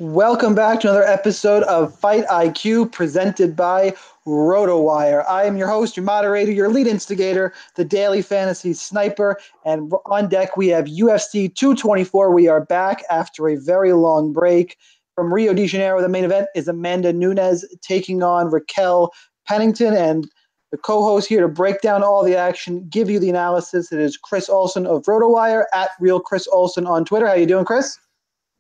Welcome back to another episode of Fight IQ presented by RotoWire. I am your host, your moderator, your lead instigator, the daily fantasy sniper. And on deck, we have UFC 224. We are back after a very long break. From Rio de Janeiro, the main event is Amanda Nunes taking on Raquel Pennington. And the co-host here to break down all the action, give you the analysis, it is Chris Olson of RotoWire at Real Chris Olson on Twitter. How you doing, Chris?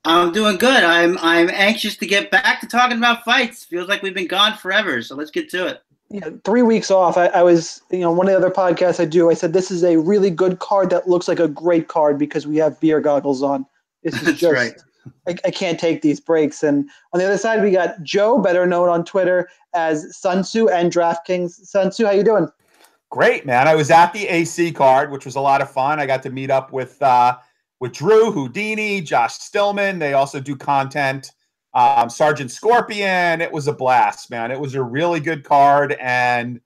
I'm doing good. I'm anxious to get back to talking about fights. Feels like we've been gone forever, so let's get to it. Yeah, 3 weeks off. I was, one of the other podcasts I do, I said this is a really good card that looks like a great card because we have beer goggles on. This is just right. I can't take these breaks. And on the other side, we got Joe, better known on Twitter as Sun Tzu and DraftKings. Sun Tzu, how you doing? Great, man. I was at the AC card, which was a lot of fun. I got to meet up with Drew, Houdini, Josh Stillman. They also do content. Sergeant Scorpion. It was a blast, man. It was a really good card, and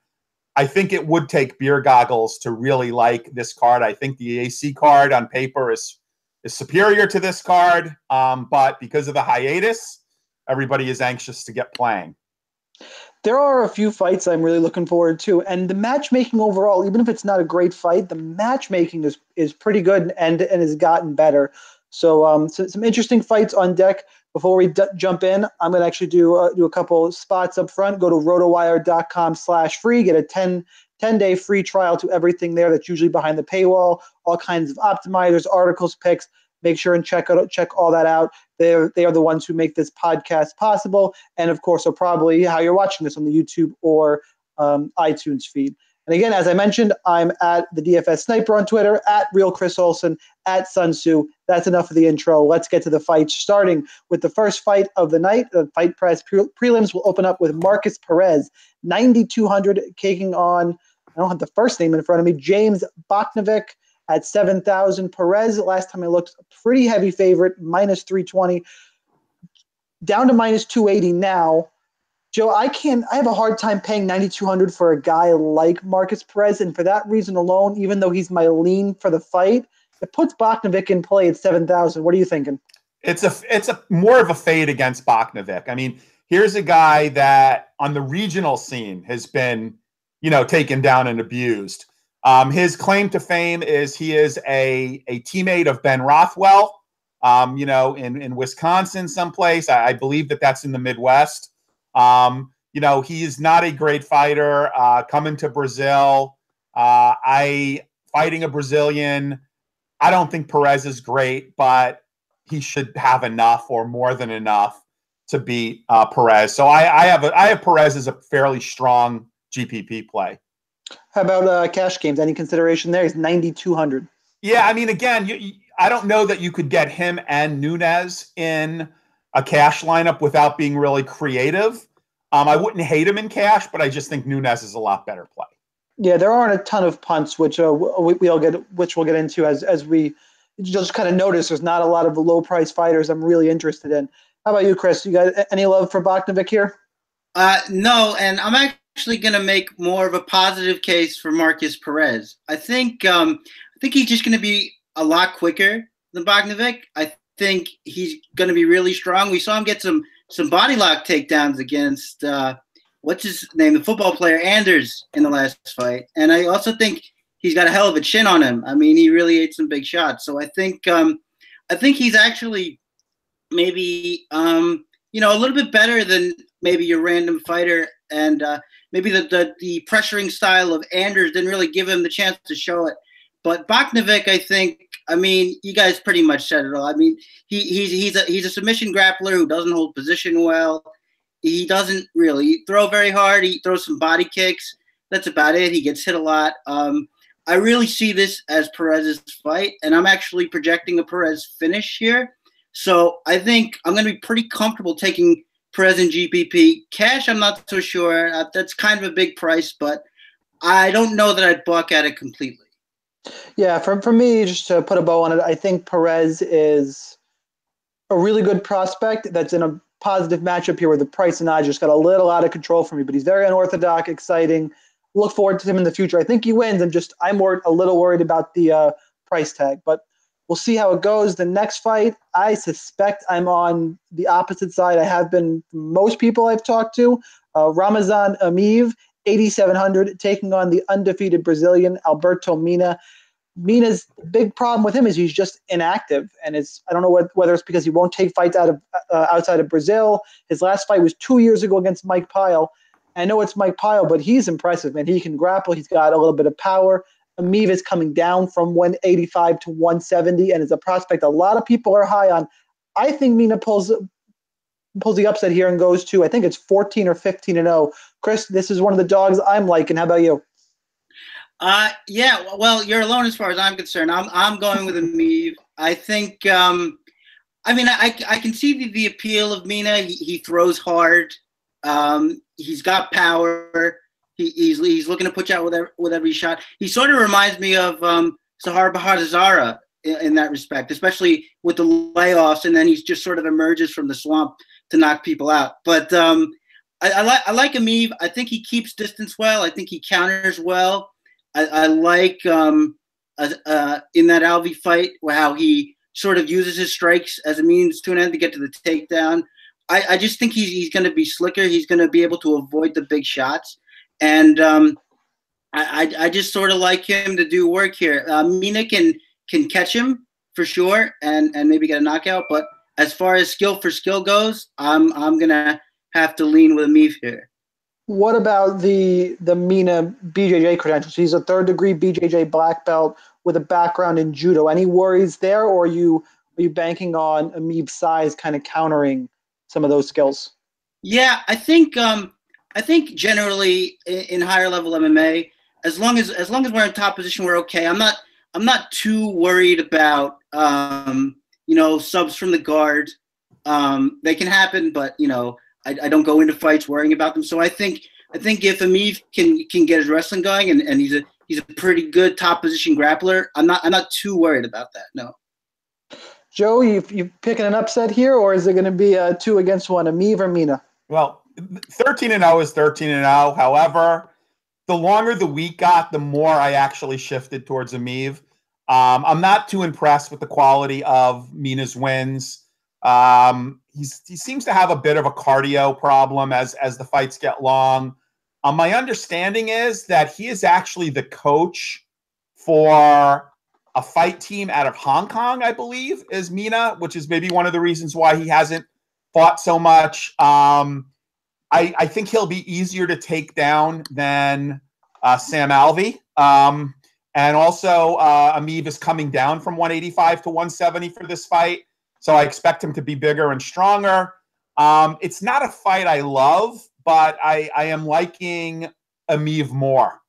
I think it would take beer goggles to really like this card. I think the AC card on paper is superior to this card, but because of the hiatus, everybody is anxious to get playing. There are a few fights I'm really looking forward to, and the matchmaking overall, even if it's not a great fight, the matchmaking is pretty good and has gotten better. So, some interesting fights on deck. Before we jump in, I'm going to actually do a couple spots up front. Go to rotowire.com/free, get a 10-day free trial to everything there that's usually behind the paywall, all kinds of optimizers, articles, picks. Make sure and check all that out. They are the ones who make this podcast possible, and of course, are probably how you're watching this on the YouTube or iTunes feed. And again, as I mentioned, I'm at the DFS Sniper on Twitter, at Real Chris Olson, at Sun Tzu. That's enough of the intro. Let's get to the fight, starting with the first fight of the night. The Fight Press prelims will open up with Markus Perez, 9,200, taking on, I don't have the first name in front of me, James Bochnovic at 7,000. Perez, last time I looked, a pretty heavy favorite, minus 320, down to minus 280 now. Joe, I have a hard time paying 9,200 for a guy like Markus Perez, and for that reason alone, even though he's my lean for the fight, it puts Bochnovic in play at 7,000. What are you thinking? It's a more of a fade against Bochnovic. I mean, here's a guy that on the regional scene has been, taken down and abused. His claim to fame is he is a teammate of Ben Rothwell, in Wisconsin someplace. I believe that's in the Midwest. He is not a great fighter. Coming to Brazil, fighting a Brazilian. I don't think Perez is great, but he should have enough or more than enough to beat Perez. So I have Perez as a fairly strong GPP play. How about cash games? Any consideration there? He's 9,200. Yeah, I mean, again, I don't know that you could get him and Nunes in a cash lineup without being really creative. I wouldn't hate him in cash, but I just think Nunes is a lot better play. Yeah, there aren't a ton of punts, which we'll get into as we just kind of notice. There's not a lot of the low price fighters I'm really interested in. How about you, Chris? You got any love for Bochnovic here? No, and I'm actually going to make more of a positive case for Markus Perez. I think he's just going to be a lot quicker than Bochnovic. I think he's going to be really strong. We saw him get some body lock takedowns against what's his name, the football player Anders in the last fight. And I also think he's got a hell of a chin on him. I mean, he really ate some big shots. So I think he's actually maybe a little bit better than maybe your random fighter. And maybe the pressuring style of Anders didn't really give him the chance to show it. But Bochnovic, I think, you guys pretty much said it all. I mean, he's a submission grappler who doesn't hold position well. He doesn't really throw very hard. He throws some body kicks. That's about it. He gets hit a lot. I really see this as Perez's fight, and I'm actually projecting a Perez finish here. So I think I'm going to be pretty comfortable taking Perez in GPP. Cash, I'm not so sure. That's kind of a big price, but I don't know that I'd balk at it completely. Yeah, for me, just to put a bow on it, I think Perez is a really good prospect that's in a positive matchup here where the price and odds just got a little out of control for me, but he's very unorthodox, exciting. Look forward to him in the future. I think he wins. I'm a little worried about the price tag. But We'll see how it goes. The next fight, I suspect I'm on the opposite side. I have been most people I've talked to. Ramazan Emeev, 8,700, taking on the undefeated Brazilian Alberto Mina. Mina's big problem with him is he's just inactive, and I don't know whether it's because he won't take fights outside of Brazil. His last fight was 2 years ago against Mike Pyle. I know it's Mike Pyle, but he's impressive, man. He can grapple. He's got a little bit of power. Emeev is coming down from 185 to 170, and is a prospect a lot of people are high on. I think Mina pulls the upset here and goes to, I think it's 14 or 15-0. Chris, this is one of the dogs I'm liking. How about you? Yeah, well, you're alone as far as I'm concerned. I'm going with Emeev. I think, I can see the appeal of Mina. He throws hard. He's got power. He's looking to put you out with every shot. He sort of reminds me of Zahar Bahadazara in that respect, especially with the layoffs, and then he just sort of emerges from the swamp to knock people out. But I like Emeev. I think he keeps distance well. I think he counters well. I like in that Alves fight how he sort of uses his strikes as a means to an end to get to the takedown. I just think he's going to be slicker. He's going to be able to avoid the big shots. And I just sort of like him to do work here. Mina can catch him for sure and maybe get a knockout. But as far as skill for skill goes, I'm going to have to lean with Emeev here. What about the Mina BJJ credentials? He's a third-degree BJJ black belt with a background in judo. Any worries there, or are you banking on Emeev's size kind of countering some of those skills? Yeah, I think generally in higher level MMA, as long as we're in top position, we're okay. I'm not too worried about subs from the guard. They can happen, but I don't go into fights worrying about them. So I think if Emeev can get his wrestling going and he's a pretty good top position grappler, I'm not too worried about that. No. Joe, you picking an upset here, or is it going to be a 2 against 1, Emeev or Mina? Well, 13-0 is 13-0. However, the longer the week got, the more I actually shifted towards Emeev. I'm not too impressed with the quality of Mina's wins. He seems to have a bit of a cardio problem as the fights get long. My understanding is that he is actually the coach for a fight team out of Hong Kong, I believe, is Mina, which is maybe one of the reasons why he hasn't fought so much. I think he'll be easier to take down than Sam Alvey. And also, Emeev is coming down from 185 to 170 for this fight. So I expect him to be bigger and stronger. It's not a fight I love, but I am liking Emeev more.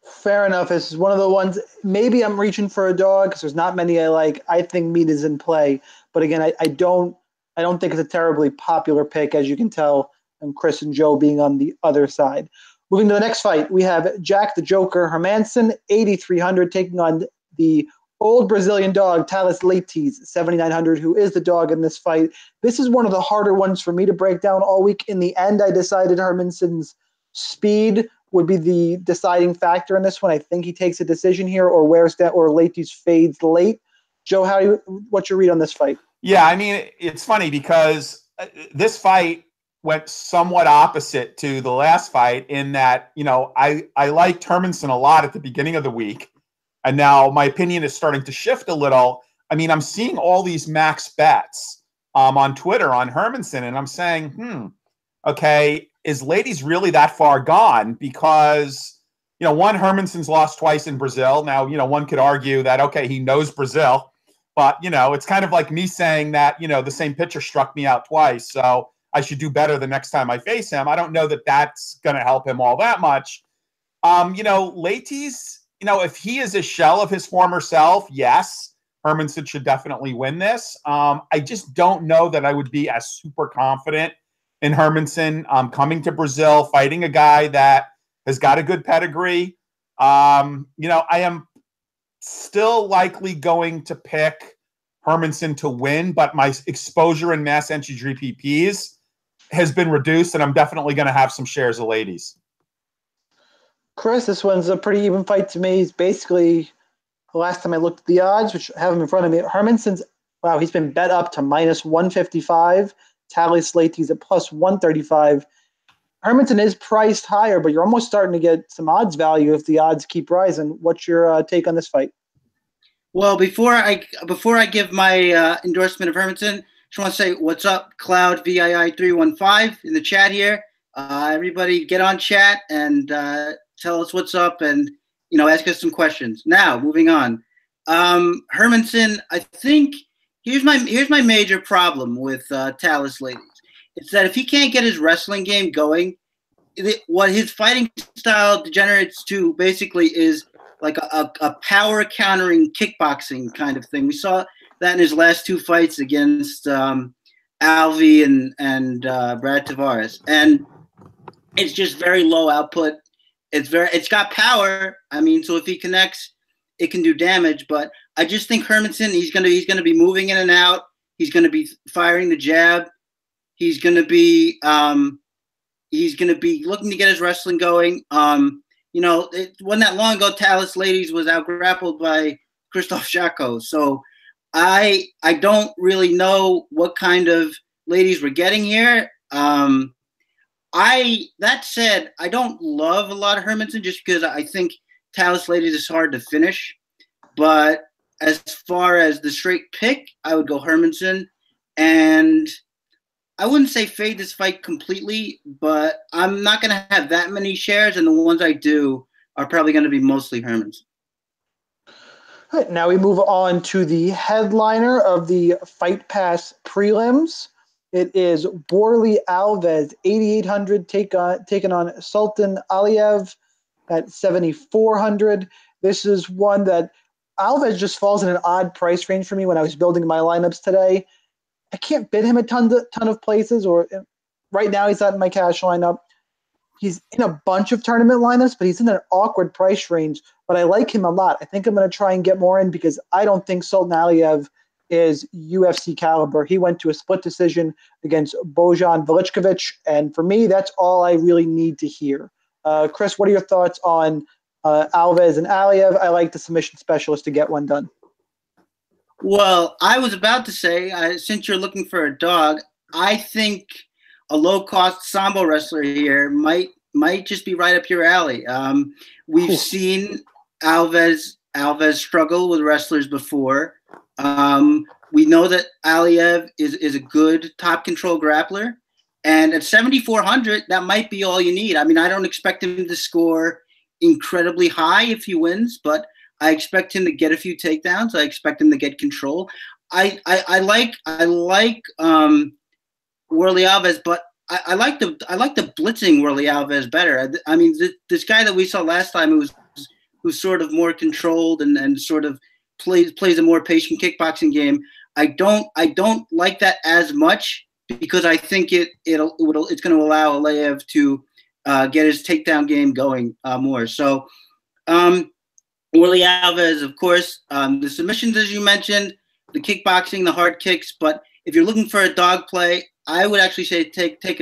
Fair enough. This is one of the ones, maybe I'm reaching for a dog because there's not many I like. I think Mina's in play. But again, I don't think it's a terribly popular pick, as you can tell, and Chris and Joe being on the other side. Moving to the next fight, we have Jack the Joker Hermansson, 8,300, taking on the old Brazilian dog, Thales Leites, 7,900, who is the dog in this fight. This is one of the harder ones for me to break down all week. In the end, I decided Hermansson's speed would be the deciding factor in this one. I think he takes a decision here, or Leites fades late. Joe, what's your read on this fight? Yeah, I mean, it's funny because this fight went somewhat opposite to the last fight in that, I liked Hermansson a lot at the beginning of the week. And now my opinion is starting to shift a little. I mean, I'm seeing all these max bets on Twitter on Hermansson, and I'm saying, okay, is Leites really that far gone? Because, one, Hermansson's lost twice in Brazil. Now, one could argue that, okay, he knows Brazil. But, it's kind of like me saying that, the same pitcher struck me out twice, so I should do better the next time I face him. I don't know that that's going to help him all that much. Leites, if he is a shell of his former self, yes, Hermansson should definitely win this. I just don't know that I would be as super confident in Hermansson coming to Brazil, fighting a guy that has got a good pedigree. I am still likely going to pick Hermansson to win, but my exposure in mass entry GPPs has been reduced, and I'm definitely going to have some shares of Leites. Chris, this one's a pretty even fight to me. It's basically The last time I looked at the odds, which I have them in front of me, Hermansson's, wow, he's been bet up to minus 155. Thales Leites at plus 135. Hermansson is priced higher, but you're almost starting to get some odds value if the odds keep rising. What's your take on this fight? Well, before I give my endorsement of Hermansson, just want to say what's up, Cloud VII 315 in the chat here. Everybody get on chat and tell us what's up and ask us some questions. Now, moving on. Hermansson, I think here's my major problem with Thales Leites. It's that if he can't get his wrestling game going, what his fighting style degenerates to basically is like a power countering kickboxing kind of thing. We saw that in his last two fights against Alvi and Brad Tavares, and it's just very low output. It's got power. I mean, so if he connects, it can do damage. But I just think Hermansson, he's gonna be moving in and out. He's gonna be firing the jab. He's gonna be looking to get his wrestling going. It wasn't that long ago Thales Leites was out-grappled by Krzysztof Szako. So I don't really know what kind of ladies we're getting here. That said, I don't love a lot of Hermansson just because I think Thales Leites is hard to finish. But as far as the straight pick, I would go Hermansson. And I wouldn't say fade this fight completely, but I'm not going to have that many shares, and the ones I do are probably going to be mostly Hermansson. All right, now we move on to the headliner of the Fight Pass prelims. It is Warlley Alves, 8,800, taking on Sultan Aliev at 7,400. This is one that Alves just falls in an odd price range for me when I was building my lineups today. I can't bid him a ton of places, or right now he's not in my cash lineup. He's in a bunch of tournament lineups, but he's in an awkward price range. But I like him a lot. I think I'm going to try and get more in because I don't think Sultan Aliev is UFC caliber. He went to a split decision against Bojan Velichkovic, and for me, that's all I really need to hear. Chris, what are your thoughts on Alves and Aliev? I like the submission specialist to get one done. Well, I was about to say, since you're looking for a dog, I think a low-cost Sambo wrestler here might just be right up your alley. We've seen Alves struggle with wrestlers before. We know that Aliev is a good top control grappler, and at 7,400, that might be all you need. I mean, I don't expect him to score incredibly high if he wins, but I expect him to get a few takedowns. I expect him to get control. I like Warlley Alves, but I like the blitzing Warlley Alves better. I mean, this guy that we saw last time who's sort of more controlled and sort of plays a more patient kickboxing game. I don't like that as much because I think it's going to allow Aliev to get his takedown game going more. So. Warlley Alves, of course, the submissions, as you mentioned, the kickboxing, the hard kicks. But if you're looking for a dog play, I would actually say take a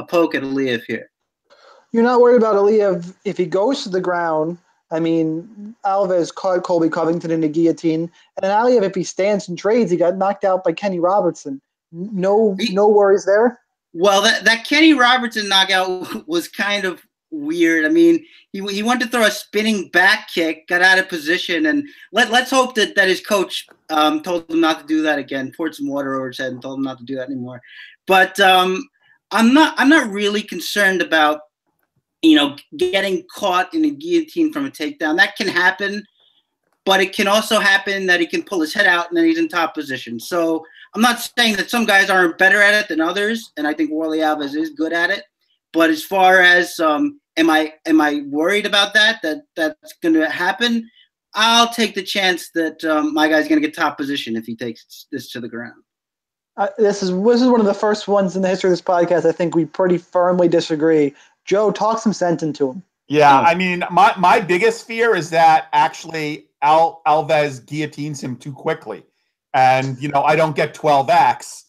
poke at Aliev here. You're not worried about Aliev if he goes to the ground. I mean, Alves caught Colby Covington in the guillotine, and Aliev, if he stands and trades, he got knocked out by Kenny Robertson. No worries there. Well, that Kenny Robertson knockout was kind of weird. I mean, he wanted to throw a spinning back kick, got out of position, and let's hope that his coach told him not to do that again, poured some water over his head and told him not to do that anymore. But I'm not really concerned about getting caught in a guillotine from a takedown. That can happen, but it can also happen that he can pull his head out and then he's in top position. So I'm not saying that some guys aren't better at it than others, and I think Warlley Alves is good at it. But as far as am I worried about that's going to happen? I'll take the chance that my guy's going to get top position if he takes this to the ground. This is one of the first ones in the history of this podcast I think we pretty firmly disagree. Joe, talk some sense into him. Yeah, I mean, my biggest fear is that actually Alves guillotines him too quickly. And, I don't get 12X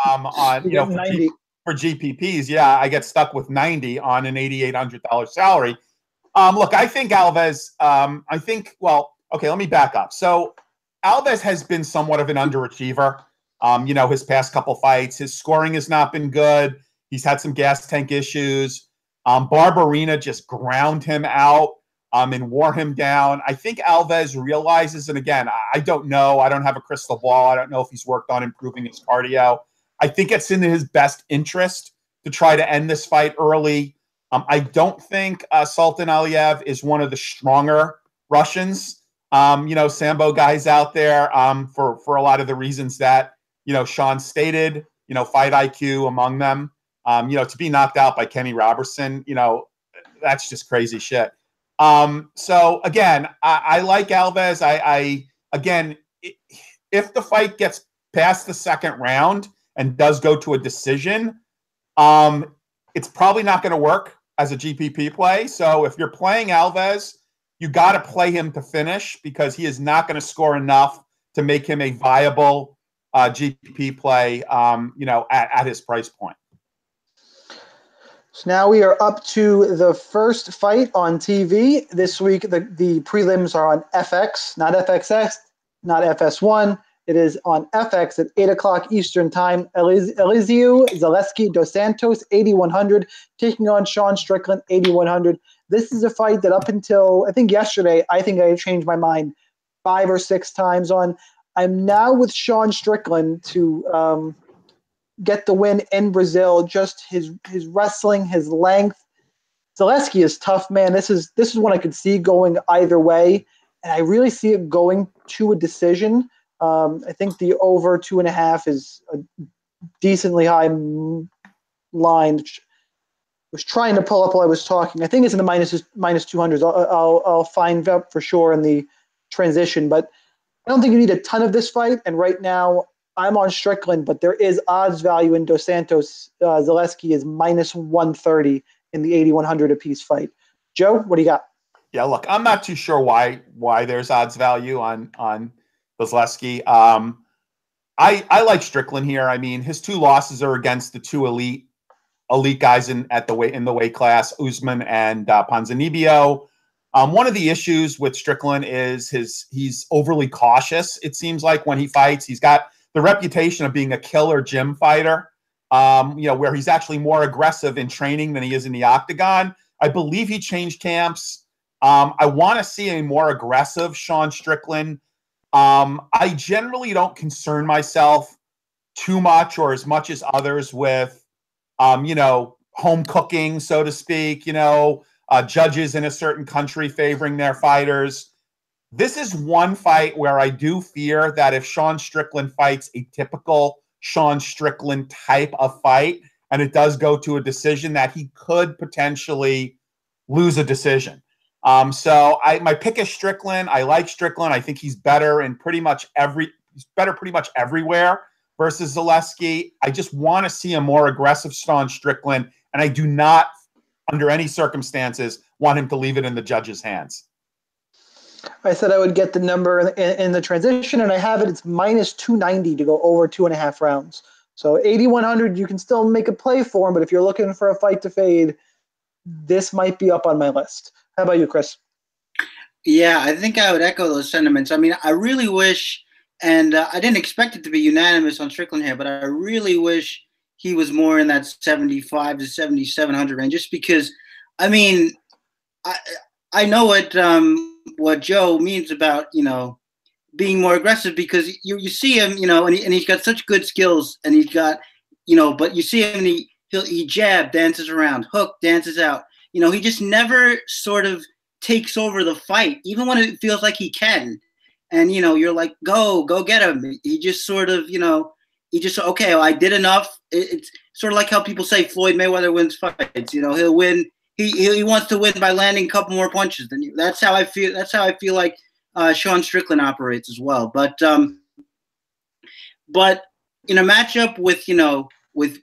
on, 90. For GPPs. Yeah, I get stuck with 90 on an $8,800 salary. Look, I think Alves, Okay, let me back up. So Alves has been somewhat of an underachiever. His past couple fights, his scoring has not been good. He's had some gas tank issues. Barberena just ground him out and wore him down. I think Alves realizes, and again, I don't know. I don't have a crystal ball. I don't know if he's worked on improving his cardio. I think it's in his best interest to try to end this fight early. I don't think Sultan Aliev is one of the stronger Russians. Sambo guys out there for a lot of the reasons that, Sean stated, fight IQ among them. To be knocked out by Kenny Roberson, that's just crazy shit. So again, I like Alves. If the fight gets past the second round and does go to a decision, it's probably not going to work as a GPP play. So if you're playing Alves, you got to play him to finish because he is not going to score enough to make him a viable GPP play, at his price point. So now we are up to the first fight on TV. This week, the prelims are on FX, not FXX, not FS1. It is on FX at 8 o'clock Eastern Time. Elizeu, Zaleski, Dos Santos, 8,100, taking on Sean Strickland, 8,100. This is a fight that up until, I think yesterday, I changed my mind 5 or 6 times on. I'm now with Sean Strickland to get the win in Brazil. Just his wrestling, his length. Zaleski is tough, man. This is one I could see going either way, and I really see it going to a decision. I think the over 2.5 is a decently high line. Was trying to pull up while I was talking. I think it's in the minus 200s. I'll find out for sure in the transition, but I don't think you need a ton of this fight. And right now, I'm on Strickland, but there is odds value in Dos Santos. Zaleski is minus 130 in the 8,100 apiece fight. Joe, what do you got? Yeah, look, I'm not too sure why there's odds value on Zaleski. I like Strickland here. I mean, his 2 losses are against the 2 elite guys in the weight class, Usman and Ponzinibbio. One of the issues with Strickland is he's overly cautious. It seems like when he fights, he's got the reputation of being a killer gym fighter. Where he's actually more aggressive in training than he is in the octagon. I believe he changed camps. I want to see a more aggressive Sean Strickland. I generally don't concern myself too much or as much as others with, home cooking, so to speak, judges in a certain country favoring their fighters. This is one fight where I do fear that if Sean Strickland fights a typical Sean Strickland type of fight, and it does go to a decision, that he could potentially lose a decision. So my pick is Strickland. I like Strickland. I think he's better in pretty much everywhere versus Zaleski. I just want to see a more aggressive Sean Strickland, and I do not, under any circumstances, want him to leave it in the judge's hands. I said I would get the number in the transition, and I have it. It's minus 290 to go over 2.5 rounds. So 8,100, you can still make a play for him, but if you're looking for a fight to fade, this might be up on my list. How about you, Chris? Yeah, I think I would echo those sentiments. I mean, I really wish, and I didn't expect it to be unanimous on Strickland here, but I really wish he was more in that 75 to 7,700 range, just because, I mean, I know what Joe means about, being more aggressive, because you see him, and he's got such good skills, and he's got, but you see him and he jab, dances around, hook, dances out. He just never sort of takes over the fight, even when it feels like he can. And, you're like, go get him. He just sort of, okay, well, I did enough. It's sort of like how people say Floyd Mayweather wins fights. He'll win. He wants to win by landing a couple more punches than you. That's how I feel. That's how I feel like Sean Strickland operates as well. But in a matchup with,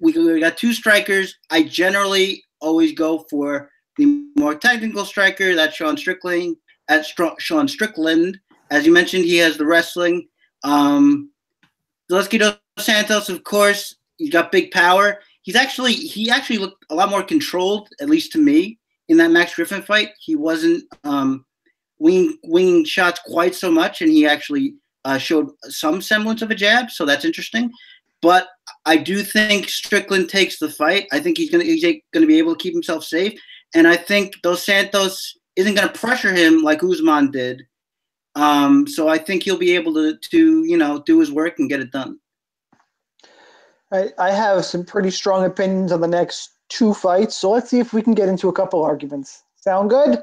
we got 2 strikers, I generally always go for the more technical striker. That's Sean Strickland. Sean Strickland, as you mentioned, he has the wrestling. Zaleski Dos Santos, of course, he's got big power. He actually looked a lot more controlled, at least to me, in that Max Griffin fight. He wasn't winging shots quite so much, and he actually showed some semblance of a jab, so that's interesting. But I do think Strickland takes the fight. I think he's gonna be able to keep himself safe, and I think Dos Santos isn't gonna pressure him like Usman did. So I think he'll be able to do his work and get it done. I have some pretty strong opinions on the next two fights, so let's see if we can get into a couple arguments. Sound good?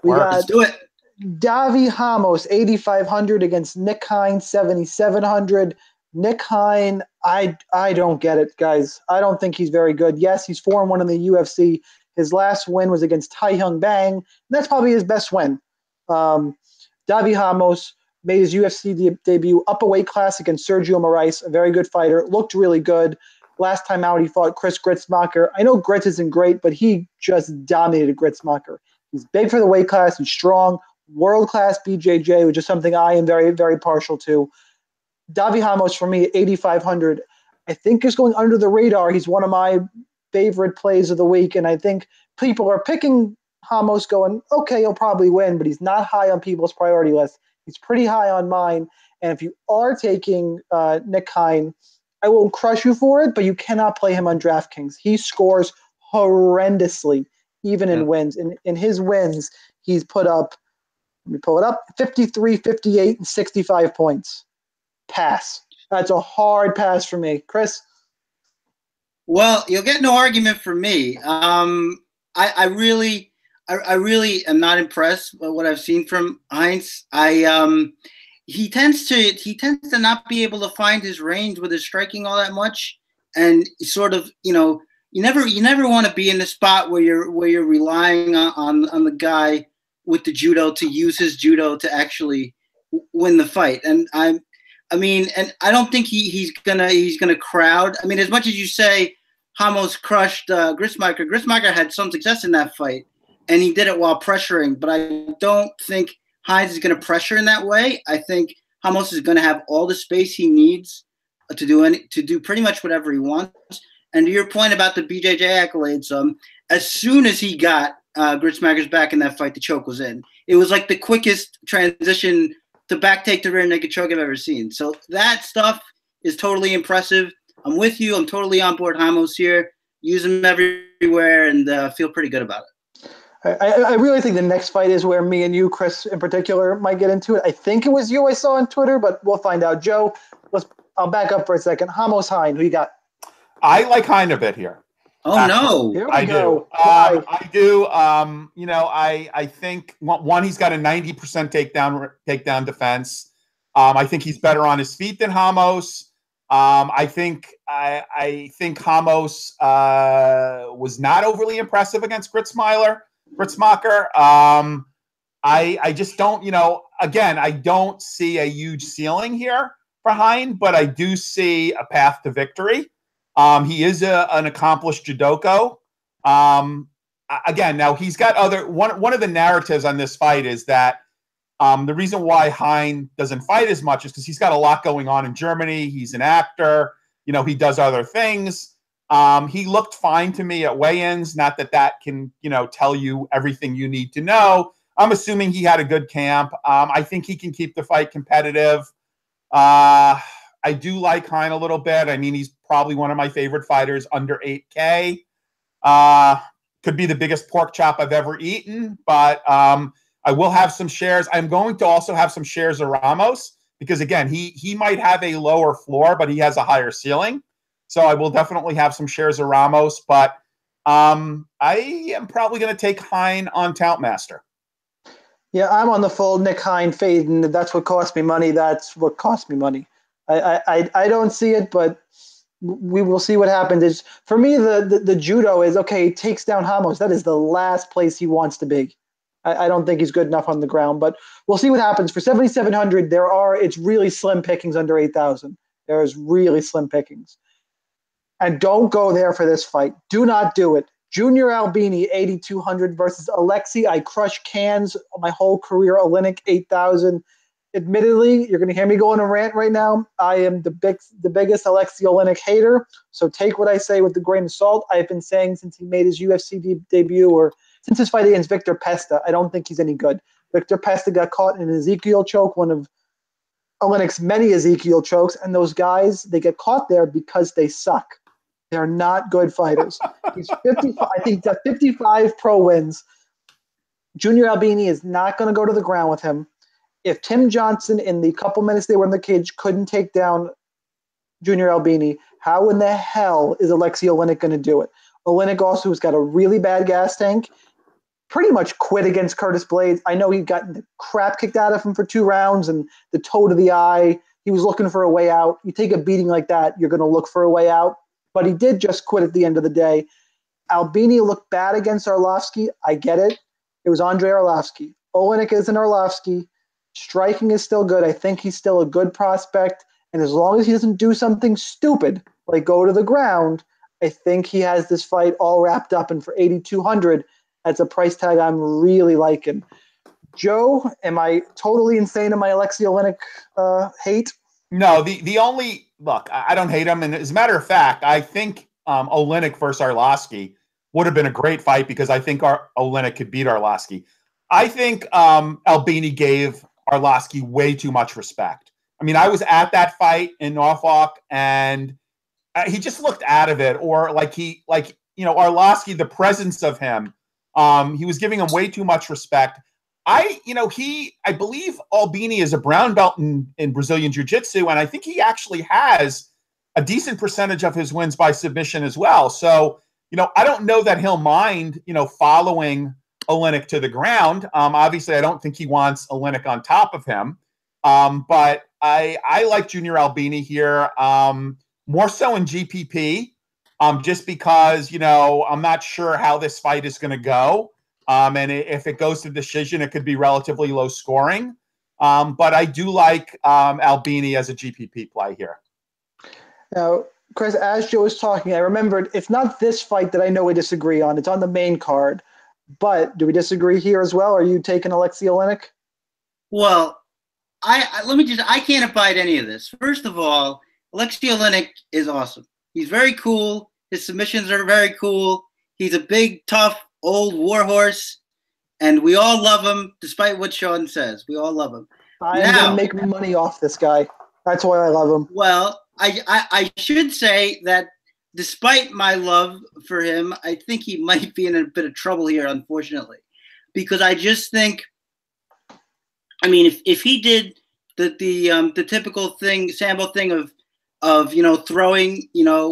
Let's do it. Davi Ramos, 8,500 against Nick Hein, 7,700. Nick Hein, I don't get it, guys. I don't think he's very good. Yes, he's 4-1 in the UFC. His last win was against Tai Hyung Bang, and that's probably his best win. Davi Ramos made his UFC debut up a weight class against Sergio Moraes, a very good fighter, looked really good. Last time out, he fought Chris Gritzmacher. I know Gritz isn't great, but he just dominated Gritzmacher. He's big for the weight class. He's strong. World-class BJJ, which is something I am very, very partial to. Davi Ramos, for me, 8,500, I think is going under the radar. He's one of my favorite plays of the week, and I think people are picking Ramos going, okay, he'll probably win, but he's not high on people's priority list. He's pretty high on mine, and if you are taking Nick Hein, I won't crush you for it, but you cannot play him on DraftKings. He scores horrendously, even in wins. In his wins, he's put up, let me pull it up, 53, 58, and 65 points. Pass. That's a hard pass for me. Chris? Well, you'll get no argument from me. I really am not impressed by what I've seen from Heinz. He tends to not be able to find his range with his striking all that much, and sort of, you never want to be in the spot where you're relying on the guy with the judo to use his judo to actually win the fight. And I don't think he's gonna crowd. I mean, as much as you say Ramos crushed Gritzmacher, Gritzmacher had some success in that fight, and he did it while pressuring. But I don't think Hines is going to pressure in that way. I think Ramos is going to have all the space he needs to do pretty much whatever he wants. And to your point about the BJJ accolades, as soon as he got Gritzmacher's back in that fight, the choke was in. It was like the quickest transition to back take to rear naked choke I've ever seen. So that stuff is totally impressive. I'm with you. I'm totally on board Ramos here. Use him everywhere and feel pretty good about it. I really think the next fight is where me and you, Chris, in particular, might get into it. I think it was you I saw on Twitter, but we'll find out. Joe, I'll back up for a second. Ramos, Hein, who you got? I like Hein a bit here. Oh, no. Here we go. I do. I think, one, he's got a 90% takedown defense. I think he's better on his feet than Ramos. I think Ramos was not overly impressive against Gritzmacher. I just don't, again, I don't see a huge ceiling here for Hein, but I do see a path to victory. He is an accomplished judoka. Again, now he's got one of the narratives on this fight is that the reason why Hein doesn't fight as much is because he's got a lot going on in Germany. He's an actor. He does other things. He looked fine to me at weigh-ins. Not that can, tell you everything you need to know. I'm assuming he had a good camp. I think he can keep the fight competitive. I do like Hein a little bit. I mean, he's probably one of my favorite fighters under 8K. Could be the biggest pork chop I've ever eaten, but I will have some shares. I'm going to also have some shares of Ramos because, again, he might have a lower floor, but he has a higher ceiling. So I will definitely have some shares of Ramos, but I am probably going to take Hein on Toutmaster. Yeah, I'm on the full Nick Hein fade, and that's what cost me money. That's what cost me money. I don't see it, but we will see what happens. For me, the judo is, okay, he takes down Ramos. That is the last place he wants to be. I don't think he's good enough on the ground, but we'll see what happens. For 7,700, it's really slim pickings under 8,000. There's really slim pickings. And don't go there for this fight. Do not do it. Junior Albini, 8,200 versus Aleksei. I crush cans my whole career. Oleinik, 8,000. Admittedly, you're going to hear me go on a rant right now. I am the biggest Aleksei Oleinik hater, so take what I say with a grain of salt. I've been saying since he made his UFC debut or since his fight against Victor Pesta, I don't think he's any good. Victor Pesta got caught in an Ezekiel choke, one of Oleinik's many Ezekiel chokes, and those guys, they get caught there because they suck. They're not good fighters. He's 55. I think he's got 55 pro wins. Junior Albini is not going to go to the ground with him. If Tim Johnson, in the couple minutes they were in the cage, couldn't take down Junior Albini, how in the hell is Aleksei Oleinik going to do it? Oleinik also, who's got a really bad gas tank, pretty much quit against Curtis Blades. I know he got the crap kicked out of him for 2 rounds and the toe to the eye. He was looking for a way out. You take a beating like that, you're going to look for a way out. But he did just quit at the end of the day. Albini looked bad against Arlovsky. I get it. It was Andrei Arlovsky. Oleinik isn't Arlovsky. Striking is still good. I think he's still a good prospect. And as long as he doesn't do something stupid, like go to the ground, I think he has this fight all wrapped up. And for 8,200, that's a price tag I'm really liking. Joe, am I totally insane in my Aleksei Oleinik hate? No, the only look, I don't hate him, and as a matter of fact, I think Oleinik versus Arlovsky would have been a great fight because I think Oleinik could beat Arlovsky. I think Albini gave Arlovsky way too much respect. I mean, I was at that fight in Norfolk, and he just looked out of it, or Arlovsky, the presence of him, he was giving him way too much respect. I believe Albini is a brown belt in Brazilian Jiu-Jitsu, and I think he actually has a decent percentage of his wins by submission as well. So, I don't know that he'll mind, following Oleinik to the ground. Obviously, I don't think he wants Oleinik on top of him. But I like Junior Albini here, more so in GPP, just because, I'm not sure how this fight is going to go. And if it goes to decision, it could be relatively low scoring. But I do like Albini as a GPP play here. Now, Chris, as Joe was talking, I remembered it's not this fight that I know we disagree on. It's on the main card. But do we disagree here as well? Are you taking Aleksei Oleinik? Well, I can't abide any of this. First of all, Aleksei Oleinik is awesome. He's very cool. His submissions are very cool. He's a big, tough, old warhorse, and we all love him, despite what Sean says. We all love him. I'm going to make money off this guy. That's why I love him. Well, I should say that despite my love for him, I think he might be in a bit of trouble here, unfortunately, because I just think, I mean, if he did the typical thing, Sambo thing of throwing,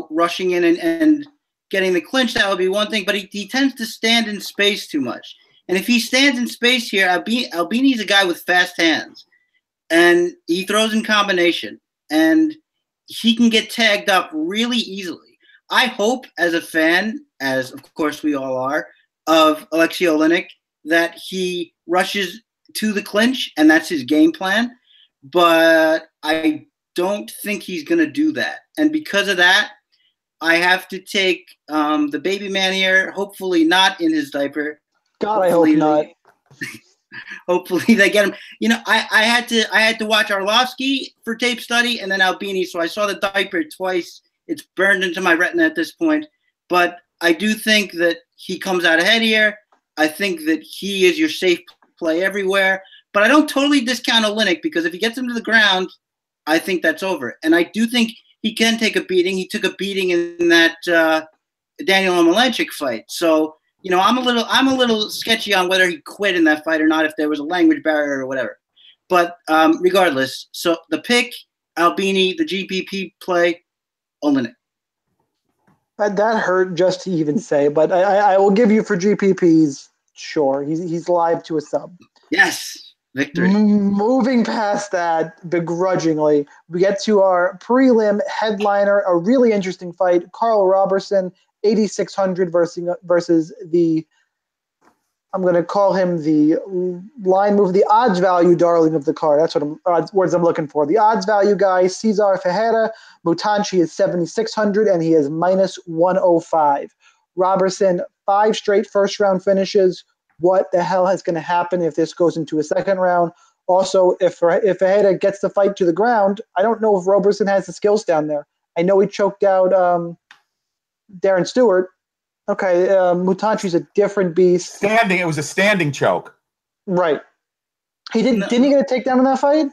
rushing in and getting the clinch, that would be one thing. But he tends to stand in space too much. And if he stands in space here, Albini's a guy with fast hands, and he throws in combination, and he can get tagged up really easily. I hope, as a fan, as of course we all are, of Aleksei Oleinik, that he rushes to the clinch, and that's his game plan. But I don't think he's going to do that. And because of that, I have to take the baby man here, hopefully not in his diaper. God, hopefully I hope not. Hopefully they get him. I had to watch Arlovsky for tape study and then Albini, so I saw the diaper twice. It's burned into my retina at this point. But I do think that he comes out ahead here. I think that he is your safe play everywhere. But I don't totally discount Oleinik, because if he gets him to the ground, I think that's over. And I do think he can take a beating. He took a beating in that Daniel Oleinik fight. So, I'm a little sketchy on whether he quit in that fight or not, if there was a language barrier or whatever. But regardless, so the pick, Albini, the GPP play, Oleinik. That hurt just to even say, but I will give you for GPPs, sure. He's live to a sub. Yes, victory. Moving past that, begrudgingly, we get to our prelim headliner, a really interesting fight. Karl Roberson, 8,600 versus the, I'm going to call him the line move, the odds value darling of the card. That's what words I'm looking for. The odds value guy, Cezar Ferreira. Mutanchi is 7,600, and he is minus 105. Roberson, 5 straight first-round finishes. What the hell is going to happen if this goes into a second round? Also, if Ferreira gets the fight to the ground, I don't know if Roberson has the skills down there. I know he choked out Darren Stewart. Okay, Mutanchi's a different beast. It was a standing choke. Right. He didn't. Didn't he get a takedown in that fight?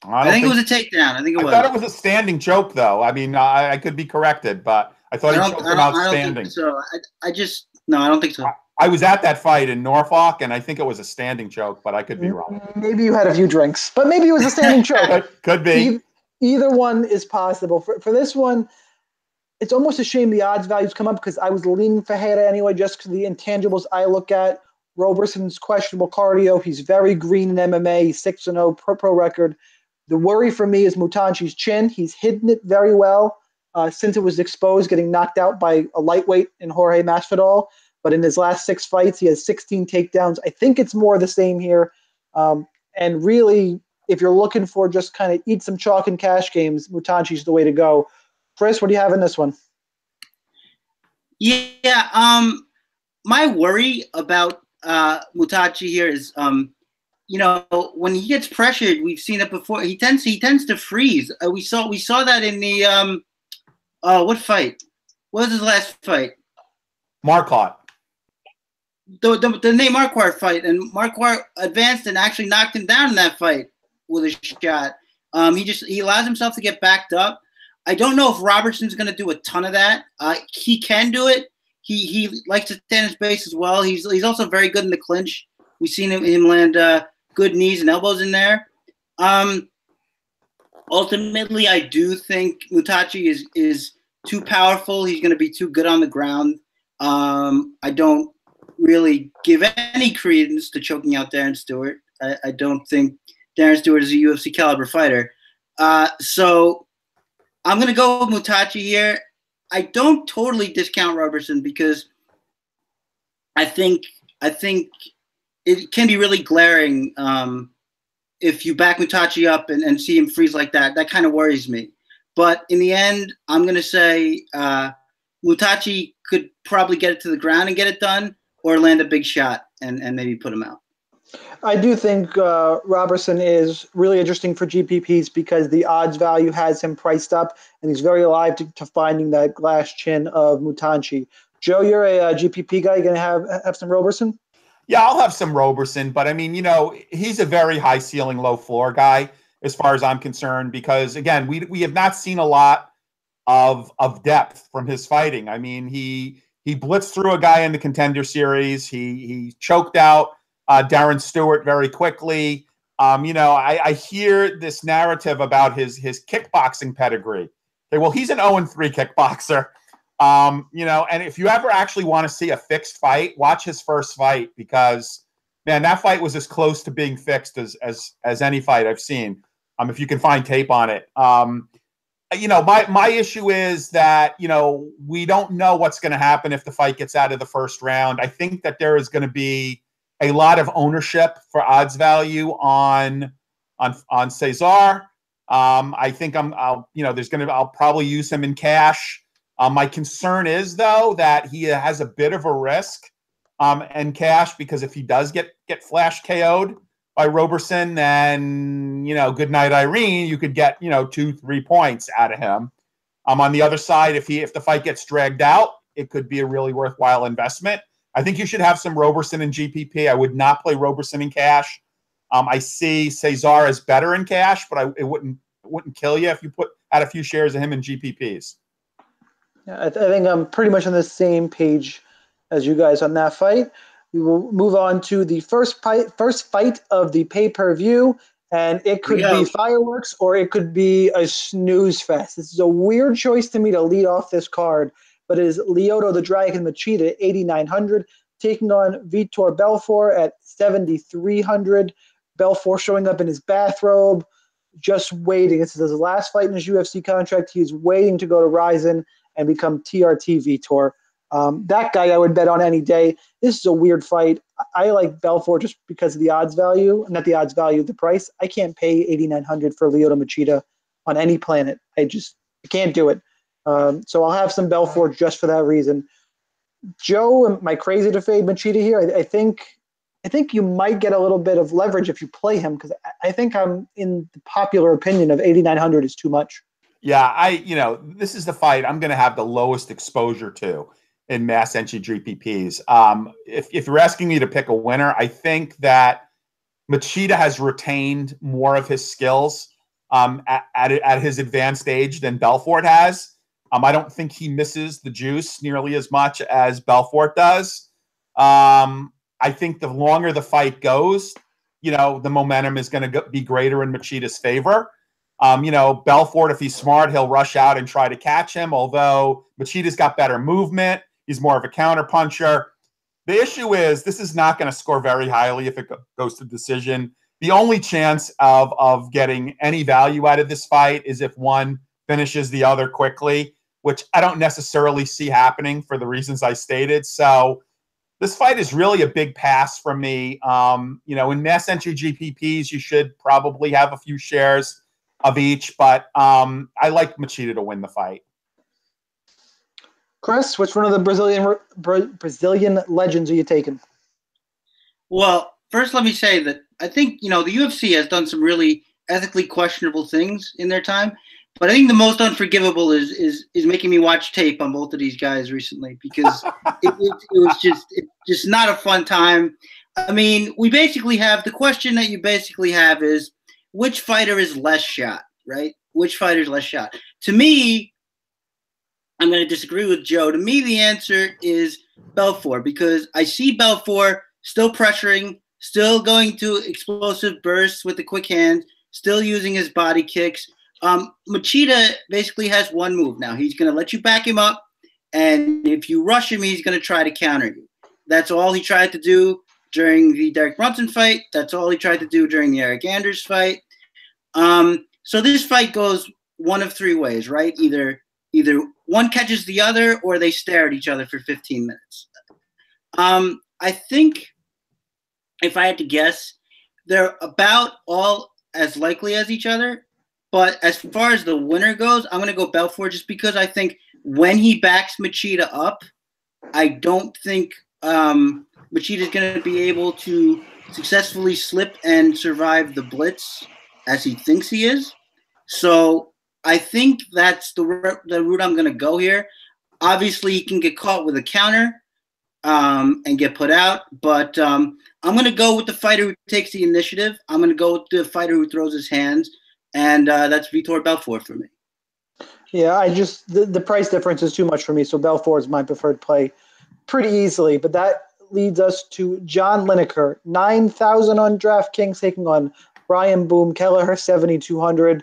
I think it was a takedown. I thought it was a standing choke, though. I mean, I could be corrected, but I thought he choked him out standing. Think so. I don't think so. I was at that fight in Norfolk, and I think it was a standing choke, but I could be wrong. Maybe you had a few drinks, but maybe it was a standing choke. Could be. Either one is possible. For this one, it's almost a shame the odds values come up because I was leaning Ferreira anyway, just because of the intangibles I look at. Roberson's questionable cardio. He's very green in MMA. He's 6-0 pro record. The worry for me is Mutanchi's chin. He's hidden it very well since it was exposed, getting knocked out by a lightweight in Jorge Masvidal. But in his last 6 fights, he has 16 takedowns. I think it's more the same here. And really, if you're looking for just kind of eat some chalk and cash games, Mutanchi's the way to go. Chris, what do you have in this one? Yeah, my worry about Mutanchi here is, when he gets pressured, we've seen it before. He tends to freeze. We saw that in the what fight? What was his last fight? Marquardt. The Nate Marquardt fight, and Marquardt advanced and actually knocked him down in that fight with a shot. He allows himself to get backed up. I don't know if Roberson's going to do a ton of that. He can do it. He likes to stand his base as well. He's also very good in the clinch. We've seen him land good knees and elbows in there. Ultimately, I do think Mutanchi is too powerful. He's going to be too good on the ground. I don't really give any credence to choking out Darren Stewart. I don't think Darren Stewart is a UFC caliber fighter. So I'm going to go with Mutanchi here. I don't totally discount Roberson because I think it can be really glaring if you back Mutanchi up and see him freeze like that. That kind of worries me. But in the end, I'm going to say Mutanchi could probably get it to the ground and get it done, or land a big shot and maybe put him out. I do think Roberson is really interesting for GPPs because the odds value has him priced up, and he's very alive to finding that glass chin of Mutanchi. Joe, you're a GPP guy. You going to have some Roberson? Yeah, I'll have some Roberson, but I mean, he's a very high ceiling, low floor guy as far as I'm concerned, because again, we have not seen a lot of depth from his fighting. I mean, he blitzed through a guy in the Contender Series. He choked out Darren Stewart very quickly. I hear this narrative about his kickboxing pedigree. Okay, well, he's an 0-3 kickboxer. And if you ever actually want to see a fixed fight, watch his first fight because, man, that fight was as close to being fixed as any fight I've seen. If you can find tape on it. My issue is that, we don't know what's going to happen if the fight gets out of the first round. I think that there is going to be a lot of ownership for odds value on Cezar. I think I'll probably use him in cash. My concern is, though, that he has a bit of a risk in cash because if he does get flash KO'd by Roberson, then, good night, Irene, you could get, 2-3 points out of him. On the other side, if the fight gets dragged out, it could be a really worthwhile investment. I think you should have some Roberson in GPP. I would not play Roberson in cash. I see Cezar as better in cash, but it wouldn't kill you if you add a few shares of him in GPPs. Yeah, I think I'm pretty much on the same page as you guys on that fight. We will move on to the first fight of the pay-per-view, and it could be fireworks or it could be a snooze fest. This is a weird choice to me to lead off this card, but it is Lyoto the Dragon Machida at 8,900 taking on Vitor Belfort at 7,300. Belfort showing up in his bathrobe, just waiting. This is his last fight in his UFC contract. He's waiting to go to Ryzen and become TRT Vitor. That guy I would bet on any day. This is a weird fight. I like Belfort just because of the odds value, not the odds value, the price. I can't pay 8,900 for Lyoto Machida on any planet. I can't do it. So I'll have some Belfort just for that reason. Joe, am I crazy to fade Machida here? I think you might get a little bit of leverage if you play him because I think I'm in the popular opinion of 8,900 is too much. Yeah, this is the fight I'm going to have the lowest exposure to in mass entry GPPs. If you're asking me to pick a winner, I think that Machida has retained more of his skills at his advanced age than Belfort has. I don't think he misses the juice nearly as much as Belfort does. I think the longer the fight goes, the momentum is going to be greater in Machida's favor. Belfort, if he's smart, he'll rush out and try to catch him, although Machida's got better movement. He's more of a counter puncher. The issue is this is not going to score very highly if it goes to decision. The only chance of getting any value out of this fight is if one finishes the other quickly, which I don't necessarily see happening for the reasons I stated. So this fight is really a big pass from me. In mass entry GPPs, you should probably have a few shares of each, but I like Machida to win the fight. Chris, which one of the Brazilian legends are you taking? Well, first let me say that I think, the UFC has done some really ethically questionable things in their time, but I think the most unforgivable is making me watch tape on both of these guys recently, because it was just not a fun time. I mean, we basically have the question that you basically have is which fighter is less shot, right? Which fighter is less shot? To me, I'm going to disagree with Joe. To me, the answer is Belfort, because I see Belfort still pressuring, still going to explosive bursts with the quick hand, still using his body kicks. Machida basically has one move now. He's going to let you back him up, and if you rush him, he's going to try to counter you. That's all he tried to do during the Derek Brunson fight. That's all he tried to do during the Eric Anders fight. So this fight goes one of three ways, right? Either one catches the other, or they stare at each other for 15 minutes. I think, if I had to guess, they're about all as likely as each other. But as far as the winner goes, I'm going to go Belfort, just because I think when he backs Machida up, I don't think Machida is going to be able to successfully slip and survive the blitz as he thinks he is. So I think that's the route I'm going to go here. Obviously, he can get caught with a counter and get put out, but I'm going to go with the fighter who takes the initiative. I'm going to go with the fighter who throws his hands, and that's Vitor Belfort for me. Yeah, the price difference is too much for me, so Belfort is my preferred play pretty easily. But that leads us to John Lineker, 9,000 on DraftKings, taking on Brian Boom Kelleher, 7,200.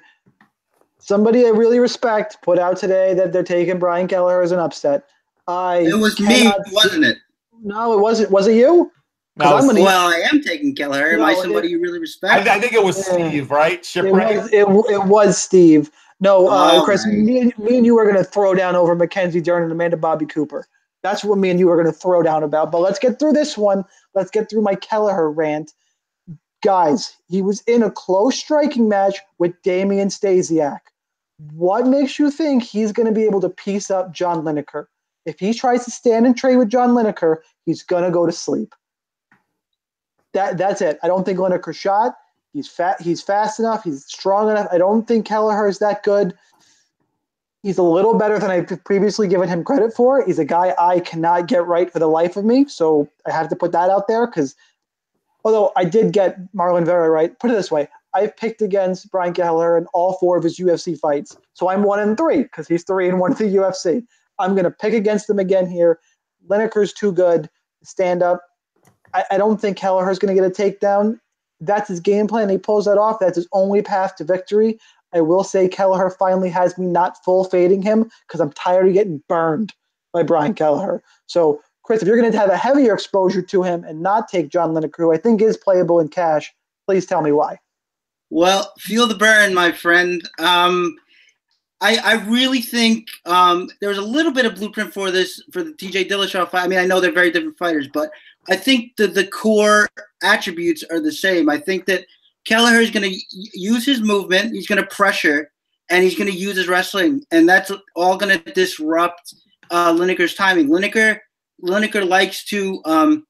Somebody I really respect put out today that they're taking Brian Kelleher as an upset. It was me, wasn't it? No, it wasn't. Was it you? No, I am taking Kelleher. Am I somebody you really respect? I think it was Steve, right? It was Steve. No, Chris, me and you were going to throw down over Mackenzie Dern and Amanda Bobby Cooper. That's what me and you were going to throw down about. But let's get through this one. Let's get through my Kelleher rant. Guys, he was in a close striking match with Damian Stasiak. What makes you think he's going to be able to piece up John Lineker? If he tries to stand and trade with John Lineker, he's going to go to sleep. That's it. I don't think Lineker shot. He's fast enough. He's strong enough. I don't think Kelleher is that good. He's a little better than I've previously given him credit for. He's a guy I cannot get right for the life of me, so I have to put that out there, because although I did get Marlon Vera right, put it this way, I've picked against Brian Kelleher in all 4 of his UFC fights. So I'm 1-3 because he's 3-1 at the UFC. I'm going to pick against him again here. Lineker's too good to stand up. I don't think Kelleher's going to get a takedown. That's his game plan. He pulls that off. That's his only path to victory. I will say Kelleher finally has me not full fading him because I'm tired of getting burned by Brian Kelleher. So, Chris, if you're going to have a heavier exposure to him and not take John Lineker, who I think is playable in cash, please tell me why. Well, feel the burn, my friend. I really think there was a little bit of blueprint for the TJ Dillashaw fight. I mean, I know they're very different fighters, but I think that the core attributes are the same. I think that Kelleher is going to use his movement, he's going to pressure, and he's going to use his wrestling, and that's all going to disrupt Lineker's timing. Lineker likes to,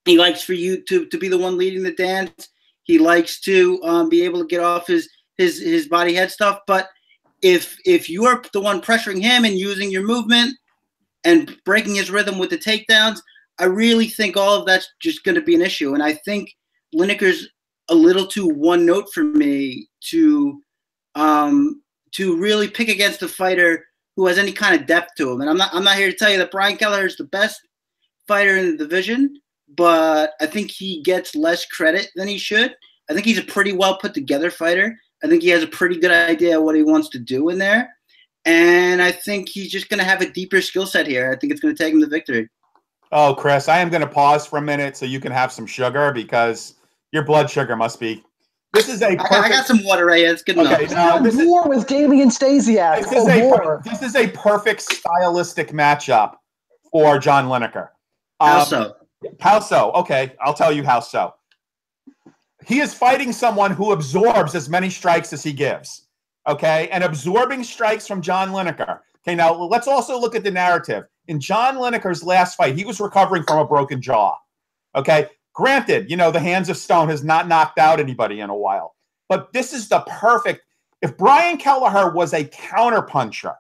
he likes for you to be the one leading the dance. He likes to be able to get off his body head stuff, but if you're the one pressuring him and using your movement and breaking his rhythm with the takedowns, I really think all of that's just going to be an issue. And I think Lineker's a little too one note for me to really pick against a fighter who has any kind of depth to him. And I'm not here to tell you that Brian Kelleher is the best fighter in the division, but I think he gets less credit than he should. I think he's a pretty well put together fighter. I think he has a pretty good idea of what he wants to do in there. And I think he's just going to have a deeper skill set here. I think it's going to take him to victory. Oh, Chris, I am going to pause for a minute so you can have some sugar because your blood sugar must be. This is a perfect, I got some water right here. It's good enough. No, this war with Damian Stasiak. This is a perfect stylistic matchup for John Lineker. How so? How so? Okay, I'll tell you how so. He is fighting someone who absorbs as many strikes as he gives. Okay, and absorbing strikes from John Lineker. Okay, now let's also look at the narrative. In John Lineker's last fight, he was recovering from a broken jaw. Okay, granted, the Hands of Stone has not knocked out anybody in a while. But this is the perfect. If Brian Kelleher was a counterpuncher,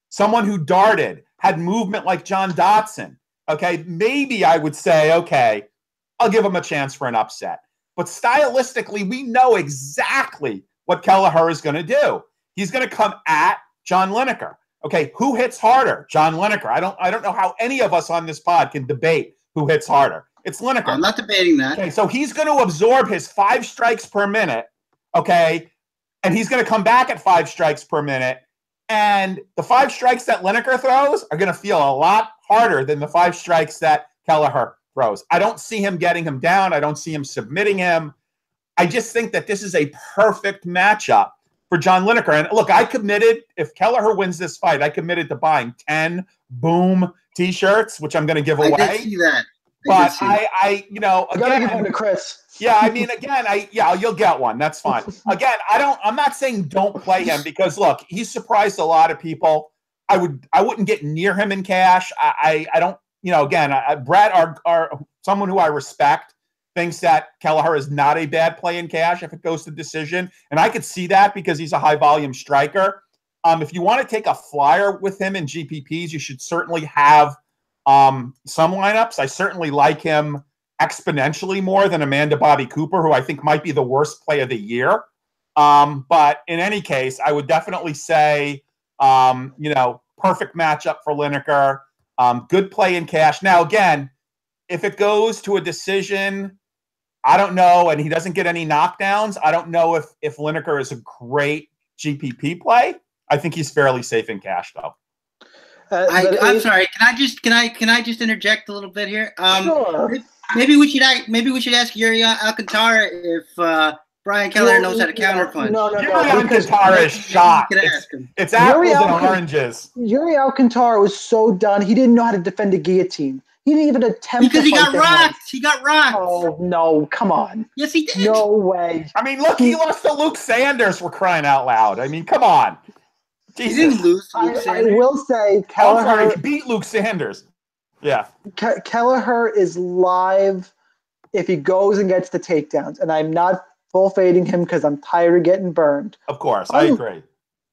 someone who darted, had movement like John Dotson, okay, maybe I would say, okay, I'll give him a chance for an upset. But stylistically, we know exactly what Kelleher is going to do. He's going to come at John Lineker. Okay, who hits harder? John Lineker. I don't know how any of us on this pod can debate who hits harder. It's Lineker. I'm not debating that. Okay, so he's going to absorb his 5 strikes per minute, okay, and he's going to come back at 5 strikes per minute, and the 5 strikes that Lineker throws are going to feel a lot harder than the 5 strikes that Kelleher throws. I don't see him getting him down. I don't see him submitting him. I just think that this is a perfect matchup for John Lineker. And look, I committed, if Kelleher wins this fight, I committed to buying 10 Boom t-shirts, which I'm going to give away. I did see that. But I gotta give one to Chris. Yeah, I mean, again, you'll get one. That's fine. Again, I'm not saying don't play him because look, he's surprised a lot of people. I wouldn't get near him in cash. I don't, again, Brad, someone who I respect, thinks that Kelleher is not a bad play in cash if it goes to decision. And I could see that because he's a high volume striker. If you want to take a flyer with him in GPPs, you should certainly have some lineups. I certainly like him exponentially more than Amanda Bobby Cooper, who I think might be the worst play of the year. But in any case, I would definitely say, perfect matchup for Lineker. Good play in cash. Now, again, if it goes to a decision, I don't know, and he doesn't get any knockdowns, I don't know if Lineker is a great GPP play. I think he's fairly safe in cash, though. I'm sorry. Can I just interject a little bit here? Sure. Maybe we should ask Yuri Alcantara if Brian Kelleher knows how to counterpunch. No. Yuri Alcantara is shot. It's apples and oranges. Yuri Alcantara was so done. He didn't know how to defend a guillotine. He didn't even attempt because to he got rocked. He got rocked. Oh, no. Come on. Yes, he did. No way. I mean, look, he lost to Luke Sanders for crying out loud. I mean, come on. Jesus. He didn't lose to Luke Sanders. I will say Kelleher. He beat Luke Sanders. Yeah. Kelleher is live if he goes and gets the takedowns. And I'm not full fading him because I'm tired of getting burned. Of course. I agree.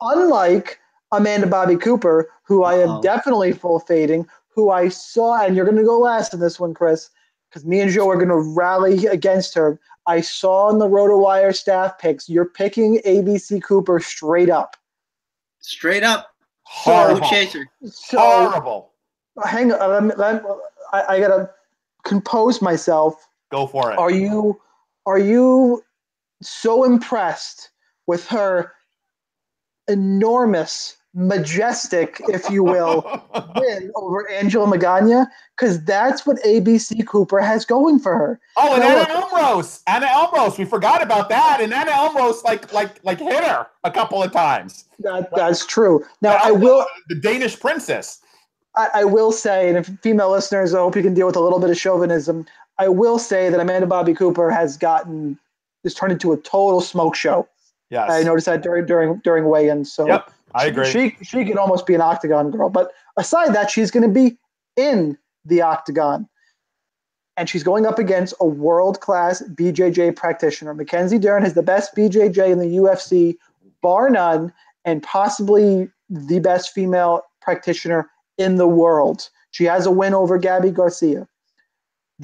Unlike Amanda Bobby Cooper, who I am definitely full fading, who I saw, and you're going to go last in this one, Chris, because me and Joe are going to rally against her. I saw in the RotoWire staff picks, you're picking ABC Cooper straight up. Straight up. Horrible. Chaser. Horrible. Hang on. I got to compose myself. Go for it. Are you so impressed with her enormous, majestic, if you will, win over Angela Magana? Because that's what ABC Cooper has going for her. Oh, and Anna Elmros. We forgot about that. And Anna Elmros like hit her a couple of times. That's true. Now I will the Danish princess. I will say, and if female listeners, I hope you can deal with a little bit of chauvinism. I will say that Amanda Bobby Cooper has turned into a total smoke show. Yes, I noticed that during weigh-ins. So yep, I agree. She can almost be an octagon girl. But aside that, she's going to be in the octagon, and she's going up against a world-class BJJ practitioner. Mackenzie Dern has the best BJJ in the UFC, bar none, and possibly the best female practitioner in the world. She has a win over Gabby Garcia.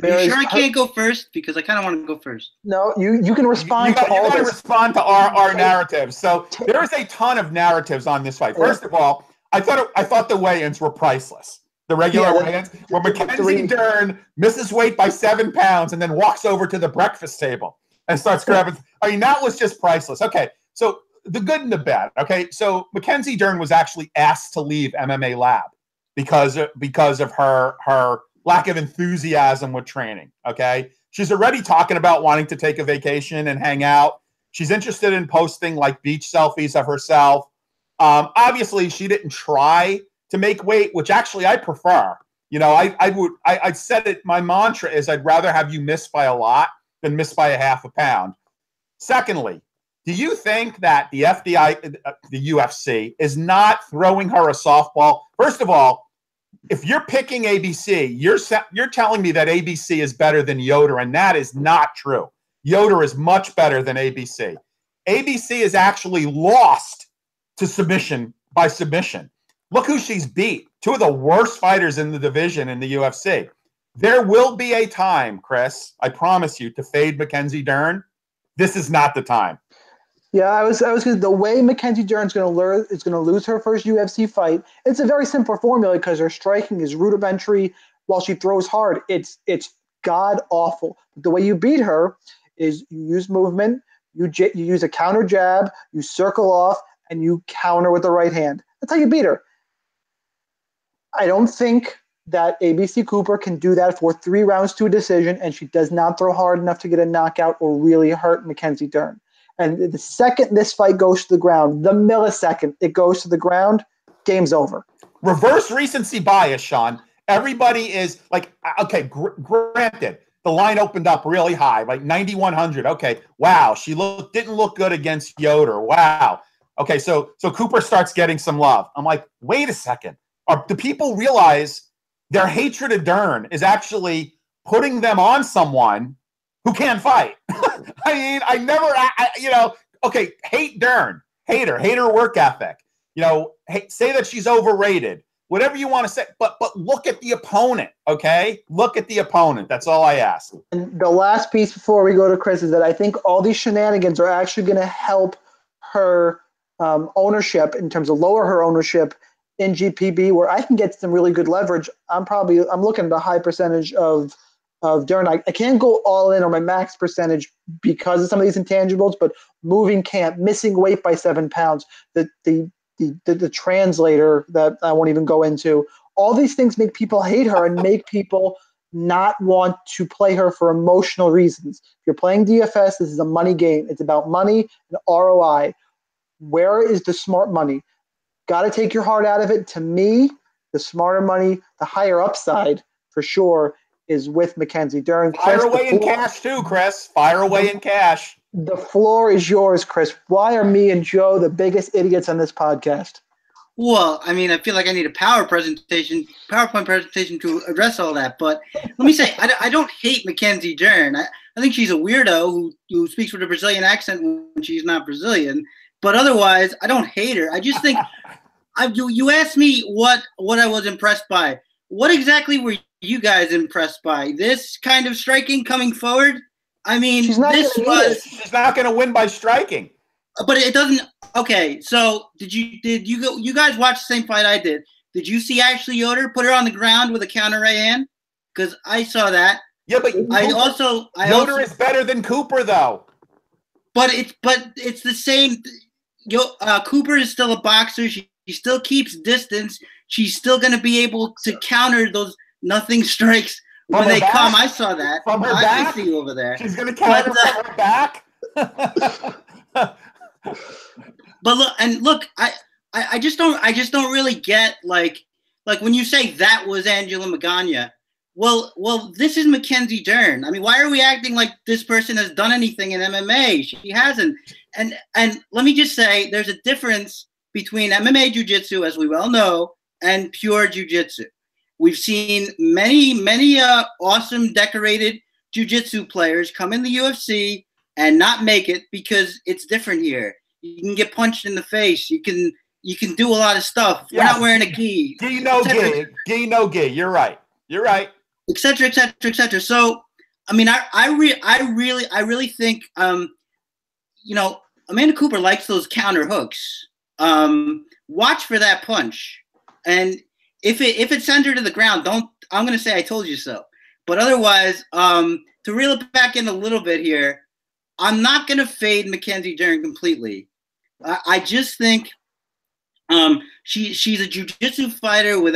Are you sure I can't go first? Because I kind of want to go first. No, you can respond to all You got to this. respond to our narratives. So there is a ton of narratives on this fight. First of all, I thought the weigh-ins were priceless. The regular weigh-ins, where Mackenzie Dern misses weight by 7 pounds and then walks over to the breakfast table and starts grabbing. I mean, that was just priceless. Okay, so the good and the bad. Okay, so Mackenzie Dern was actually asked to leave MMA Lab because of her lack of enthusiasm with training. Okay, she's already talking about wanting to take a vacation and hang out. She's interested in posting like beach selfies of herself. Obviously, she didn't try to make weight, which actually I prefer. You know, I said it. My mantra is I'd rather have you miss by a lot than miss by a half a pound. Secondly, do you think that the UFC is not throwing her a softball? First of all, if you're picking ABC, you're telling me that ABC is better than Yoder, and that is not true. Yoder is much better than ABC. ABC is actually lost to submission by submission. Look who she's beat. Two of the worst fighters in the division in the UFC. There will be a time, Chris, I promise you, to fade Mackenzie Dern. This is not the time. Yeah, I was gonna, the way Mackenzie Dern's going to lose her first UFC fight. It's a very simple formula because her striking is rudimentary. While she throws hard, it's god awful. But the way you beat her is you use movement, you use a counter jab, you circle off, and you counter with the right hand. That's how you beat her. I don't think that ABC Cooper can do that for 3 rounds to a decision, and she does not throw hard enough to get a knockout or really hurt Mackenzie Dern. And the second this fight goes to the ground, the millisecond it goes to the ground, game's over. Reverse recency bias, Sean. Everybody is like, okay, granted, the line opened up really high, like 9,100. Okay, wow, she didn't look good against Yoder. Wow. Okay, so Cooper starts getting some love. I'm like, wait a second. Do people realize their hatred of Dern is actually putting them on someone who can't fight? I mean, okay, hate Dern, hate her work ethic. Say that she's overrated, whatever you want to say, but look at the opponent, okay? Look at the opponent. That's all I ask. And the last piece before we go to Chris is that I think all these shenanigans are actually going to help her ownership in terms of lower her ownership in GPB, where I can get some really good leverage. I'm looking at a high percentage of Dern. I can't go all in on my max percentage because of some of these intangibles, but moving camp, missing weight by 7 pounds, the translator that I won't even go into, all these things make people hate her and make people not want to play her for emotional reasons. If you're playing DFS, this is a money game. It's about money and ROI. Where is the smart money? Got to take your heart out of it. To me, the smarter money, the higher upside for sure is with Mackenzie Dern. Fire away in cash too, Chris. Fire away in cash. The floor is yours, Chris. Why are me and Joe the biggest idiots on this podcast? Well, I mean, I feel like I need a PowerPoint presentation to address all that. But let me say, I don't hate Mackenzie Dern. I think she's a weirdo who speaks with a Brazilian accent when she's not Brazilian. But otherwise, I don't hate her. I just think you asked me what I was impressed by. What exactly were you guys impressed by? This kind of striking coming forward? I mean, she's not going to win by striking. But it doesn't. Okay, so did you guys watch the same fight I did? Did you see Ashley Yoder put her on the ground with a counter right hand? Because I saw that. Yeah, but Yoder is better than Cooper, though. But it's the same. Cooper is still a boxer. She still keeps distance. She's still going to be able to counter those nothing strikes when they come. I saw that. From her back? I see you over there. She's going to counter from her back? But look, I just don't really get like when you say that was Angela Magana. Well, this is Mackenzie Dern. I mean, why are we acting like this person has done anything in MMA? She hasn't. And let me just say, there's a difference between MMA jiu-jitsu, as we well know, and pure jiu-jitsu. We've seen many awesome, decorated jiu-jitsu players come in the UFC and not make it because it's different here. You can get punched in the face. You can do a lot of stuff. We're not wearing a gi. Gi no gi. You're right. et cetera, et cetera, et cetera. So, I mean, I really think, you know, Amanda Cooper likes those counter hooks. Watch for that punch, and if it sends her to the ground, I'm going to say I told you so. But otherwise, to reel it back in a little bit here, I'm not going to fade Mackenzie Dern completely. I just think she's a jiu-jitsu fighter with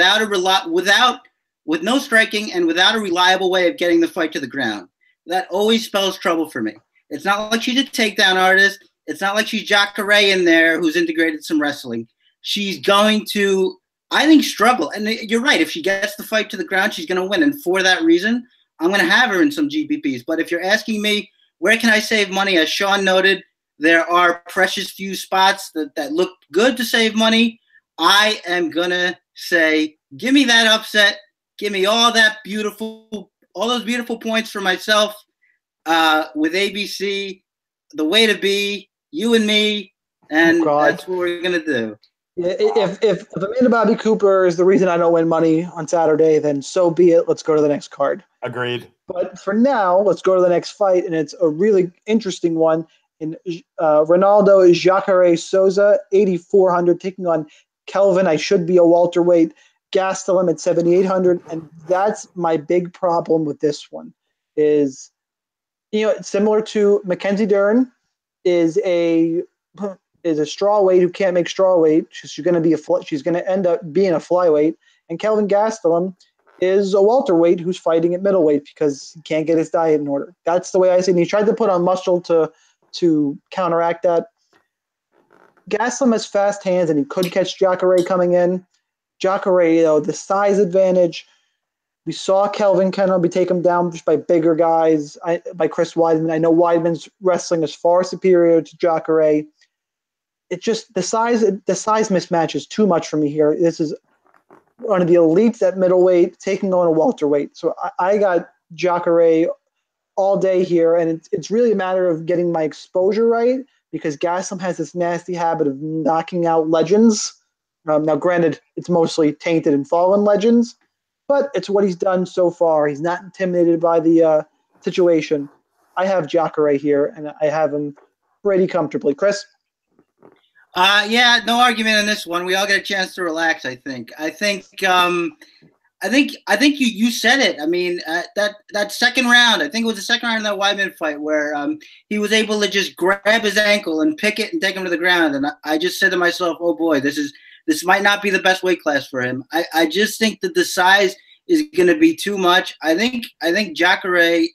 no striking and without a reliable way of getting the fight to the ground. That always spells trouble for me. It's not like she's a takedown artist. It's not like she's Jacare in there who's integrated some wrestling. She's going to, I think, struggle. And you're right. If she gets the fight to the ground, she's going to win. And for that reason, I'm going to have her in some GPPs. But if you're asking me, where can I save money? As Sean noted, there are precious few spots that look good to save money. I am going to say, give me that upset. Give me all those beautiful points for myself with ABC, the way to be, you and me, and that's what we're going to do. If Amanda Bobby Cooper is the reason I don't win money on Saturday, then so be it. Let's go to the next card. Agreed. But for now, let's go to the next fight, and it's a really interesting one. In Ronaldo Jacare Souza, 8,400, taking on Kelvin. I should be a welterweight. Gastelum at 7,800, and that's my big problem with this one. Is, you know, similar to Mackenzie Dern, is a strawweight who can't make strawweight. She's going to end up being a flyweight. And Kelvin Gastelum is a welterweight who's fighting at middleweight because he can't get his diet in order. That's the way I see it. And he tried to put on muscle to counteract that. Gastelum has fast hands, and he could catch Jacare coming in. Jacare, you know, the size advantage. We saw Kelvin Kennel be taken down just by bigger guys, by Chris Weidman. I know Weidman's wrestling is far superior to Jacare. It's just the size mismatch is too much for me here. This is one of the elites at middleweight taking on a welterweight. So I got Jacare all day here, and it's really a matter of getting my exposure right because Gastelum has this nasty habit of knocking out legends. Now, granted, it's mostly tainted and fallen legends, but it's what he's done so far. He's not intimidated by the situation. I have Jacare here, and I have him pretty comfortably. Chris? Yeah, no argument on this one. We all get a chance to relax, I think. I think you said it. I mean, that second round, I think it was the second round in that Weidman fight where he was able to just grab his ankle and pick it and take him to the ground. And I just said to myself, oh boy, this might not be the best weight class for him. I just think that the size is going to be too much. I think Jacare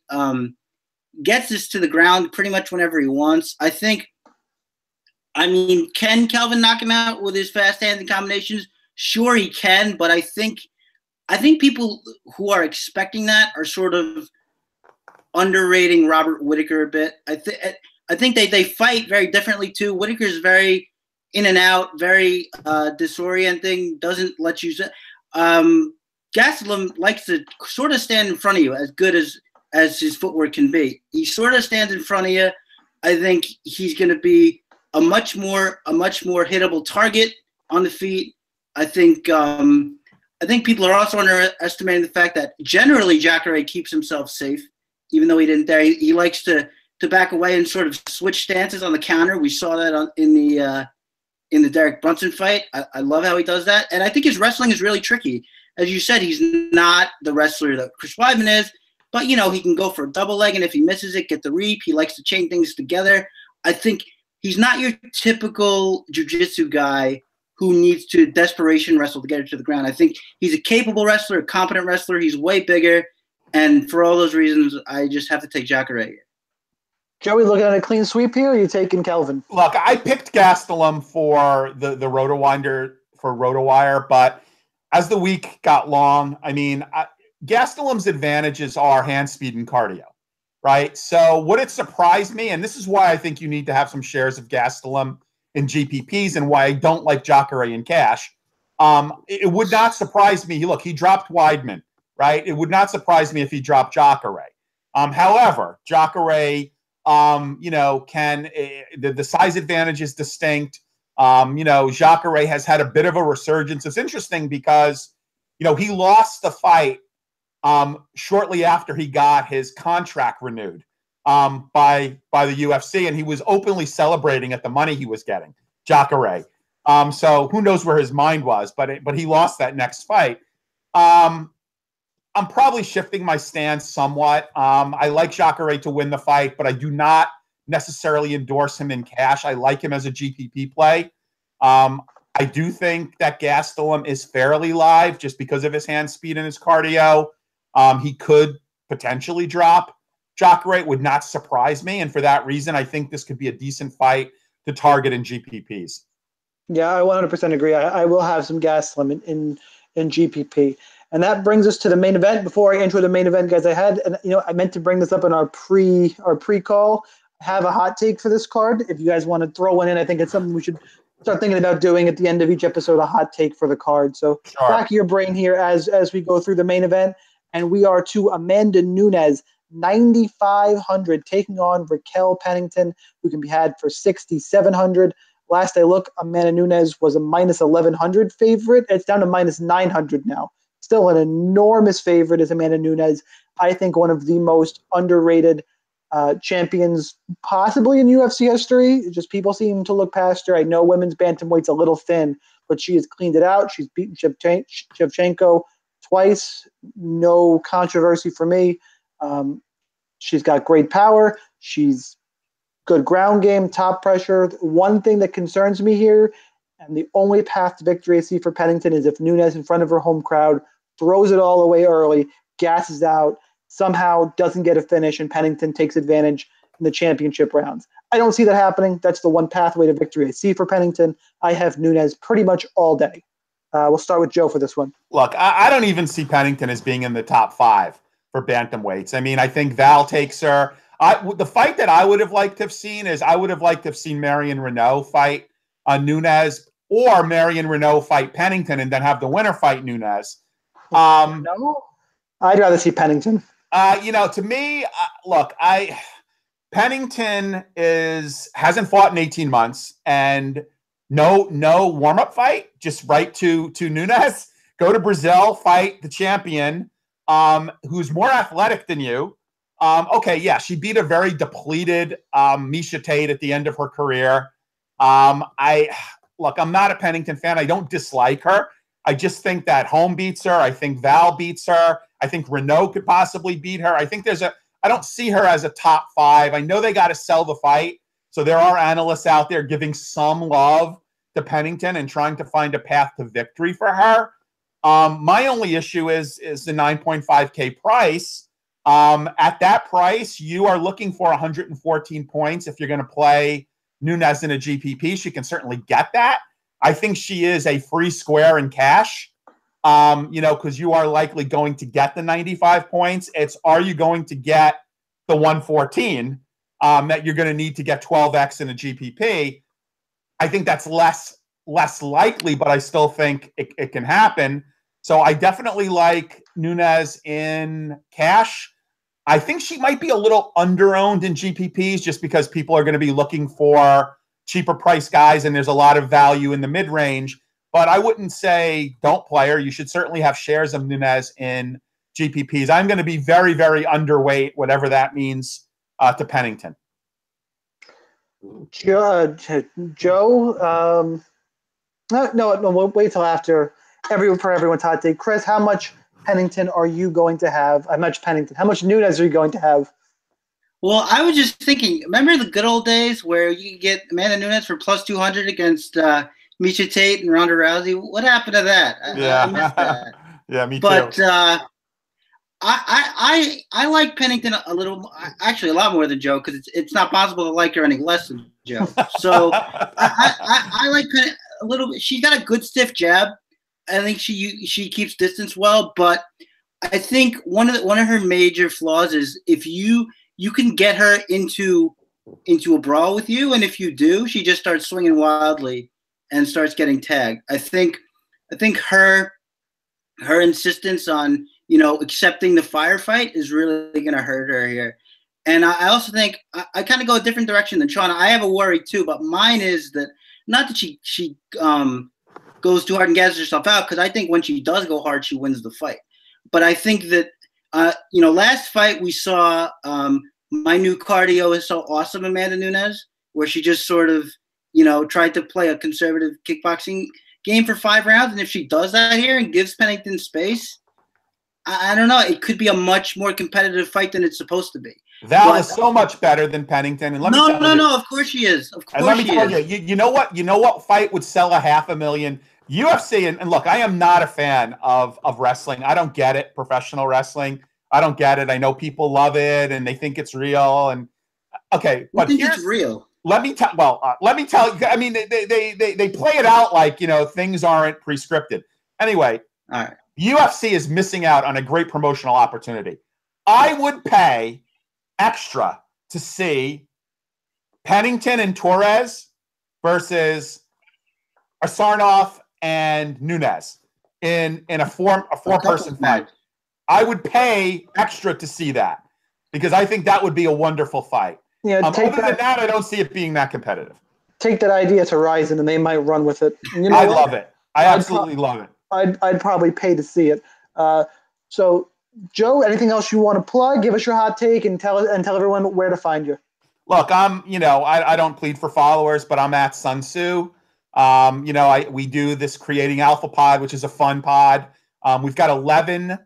gets this to the ground pretty much whenever he wants. Can Kelvin knock him out with his fast hands and combinations? Sure, he can, but I think people who are expecting that are sort of underrating Robert Whittaker a bit. I think they fight very differently too. Whittaker is very in and out, very disorienting, doesn't let you. Gastelum likes to sort of stand in front of you as good as his footwork can be. He sort of stands in front of you. I think he's going to be a much more hittable target on the feet. I think people are also underestimating the fact that generally Jacare keeps himself safe, even though he didn't there. He likes to back away and sort of switch stances on the counter. We saw that in the Derek Brunson fight. I love how he does that. And I think his wrestling is really tricky. As you said, he's not the wrestler that Chris Weidman is, but, you know, he can go for a double leg, and if he misses it, get the reap. He likes to chain things together. I think he's not your typical jiu-jitsu guy who needs to desperation wrestle to get it to the ground. I think he's a capable wrestler, a competent wrestler. He's way bigger. And for all those reasons, I just have to take Jacare. Joey, looking at a clean sweep here, or are you taking Kelvin? Look, I picked Gastelum for the RotoWire, but as the week got long, I mean, Gastelum's advantages are hand speed and cardio, right? So would it surprise me, and this is why I think you need to have some shares of Gastelum in GPPs and why I don't like Jacare in cash. It would not surprise me. Look, he dropped Weidman, right? It would not surprise me if he dropped Jacare. However, Jacare, the size advantage is distinct. Jacare has had a bit of a resurgence. It's interesting because, he lost the fight shortly after he got his contract renewed by the UFC, and he was openly celebrating at the money he was getting, Jacare. So who knows where his mind was, but he lost that next fight. I'm probably shifting my stance somewhat. I like Jacare to win the fight, but I do not necessarily endorse him in cash. I like him as a GPP play. I do think that Gastelum is fairly live just because of his hand speed and his cardio. He could potentially drop. Jacare would not surprise me, and for that reason, I think this could be a decent fight to target in GPPs. Yeah, I 100% agree. I will have some Gastelum in GPP. And that brings us to the main event. Before I intro the main event, guys, I meant to bring this up in our pre-call. I have a hot take for this card. If you guys want to throw one in, I think it's something we should start thinking about doing at the end of each episode, a hot take for the card. So Sure. Back of your brain here as we go through the main event. And we are to Amanda Nunes, 9,500, taking on Raquel Pennington, who can be had for 6,700. Last I looked, Amanda Nunes was a minus 1,100 favorite. It's down to minus 900 now. Still an enormous favorite is Amanda Nunes. I think one of the most underrated champions possibly in UFC history. Just people seem to look past her. I know women's bantamweight's a little thin, but she has cleaned it out. She's beaten Shevchenko twice. No controversy for me. She's got great power. She's good ground game, top pressure. One thing that concerns me here, and the only path to victory I see for Pennington, is if Nunes in front of her home crowd throws it all away early, gasses out, somehow doesn't get a finish, and Pennington takes advantage in the championship rounds. I don't see that happening. That's the one pathway to victory I see for Pennington. I have Nunes pretty much all day. We'll start with Joe for this one. Look, I don't even see Pennington as being in the top 5 for bantamweights. I mean, I think Val takes her. The fight that I would have liked to have seen is I would have liked to have seen Marion Renault fight Nunes, or Marion Renault fight Pennington and then have the winner fight Nunes. No, I'd rather see Pennington. To me, look, Pennington hasn't fought in 18 months, and no warm-up fight, just right to Nunes. Go to Brazil, fight the champion, who's more athletic than you. Okay, yeah, she beat a very depleted Miesha Tate at the end of her career. I'm not a Pennington fan. I don't dislike her. I just think that Home beats her. I think Val beats her. I think Renault could possibly beat her. I think I don't see her as a top 5. I know they got to sell the fight. So there are analysts out there giving some love to Pennington and trying to find a path to victory for her. My only issue is the 9.5K price. At that price, you are looking for 114 points. If you're going to play Nunes in a GPP, she can certainly get that. I think she is a free square in cash, because you are likely going to get the 95 points. Are you going to get the 114 that you're going to need to get 12x in a GPP? I think that's less likely, but I still think it can happen. So I definitely like Nunes in cash. I think she might be a little under-owned in GPPs just because people are going to be looking for cheaper price guys, and there's a lot of value in the mid-range. But I wouldn't say don't play her. You should certainly have shares of Nunes in GPPs. I'm going to be very, very underweight, whatever that means, to Pennington. Joe, no, we'll wait till after everyone's hot take. Chris, how much Pennington are you going to have? How much Nunes are you going to have? Well, I was just thinking, remember the good old days where you could get Amanda Nunes for plus 200 against Miesha Tate and Ronda Rousey? What happened to that? I missed that. Yeah, me too. But I like Pennington a lot more than Joe, because it's not possible to like her any less than Joe. So I like Pennington a little bit. She's got a good stiff jab. I think she keeps distance well, but I think one of her major flaws is if you can get her into a brawl with you, and if you do, she just starts swinging wildly and starts getting tagged. I think her insistence on accepting the firefight is really going to hurt her here. And I also think I kind of go a different direction than Sean. I have a worry too, but mine is that not that she goes too hard and gases herself out, because I think when she does go hard, she wins the fight. But I think that Last fight we saw my new cardio is so awesome, Amanda Nunes, where she just sort of, tried to play a conservative kickboxing game for 5 rounds. And if she does that here and gives Pennington space, I don't know. It could be a much more competitive fight than it's supposed to be. That was so much better than Pennington. And No. Of course she is. Of course let me tell you. You know what? You know what fight would sell $500,000? UFC. And look, I am not a fan of wrestling. I don't get it. Professional wrestling. I don't get it. I know people love it and they think it's real. And okay, but it's real. Let me tell. Well, let me tell you. I mean, they play it out like things aren't prescripted. Anyway, all right. UFC is missing out on a great promotional opportunity. I would pay extra to see Pennington and Torres versus Asarnoff and Nunes in a four-person fight. I would pay extra to see that because I think that would be a wonderful fight. Yeah, other than that, I don't see it being that competitive. Take that idea to Ryzen, and they might run with it. I love it. I absolutely love it. I'd probably pay to see it. So, Joe, anything else you want to plug? Give us your hot take and tell everyone where to find you. Look, I don't plead for followers, but I'm at Sun Tzu. We do this Creating Alpha Pod, which is a fun pod. We've got 11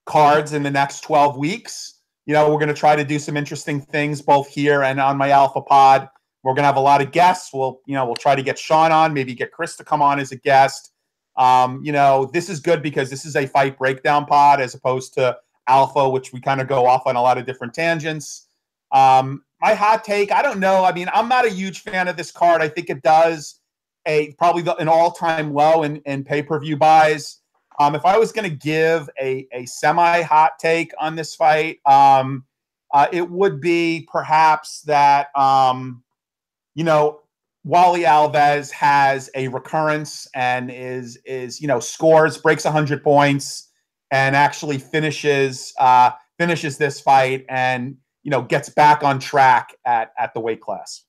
cards in the next 12 weeks. We're going to try to do some interesting things both here and on my Alpha Pod. We're going to have a lot of guests. We'll try to get Sean on, maybe get Chris to come on as a guest. This is good because this is a fight breakdown pod as opposed to Alpha, which we kind of go off on a lot of different tangents. My hot take, I don't know. I mean, I'm not a huge fan of this card. I think it does probably an all-time low in pay-per-view buys. If I was going to give a semi-hot take on this fight, it would be perhaps that, Warlley Alves has a recurrence and is scores, breaks 100 points, and actually finishes this fight and gets back on track at the weight class.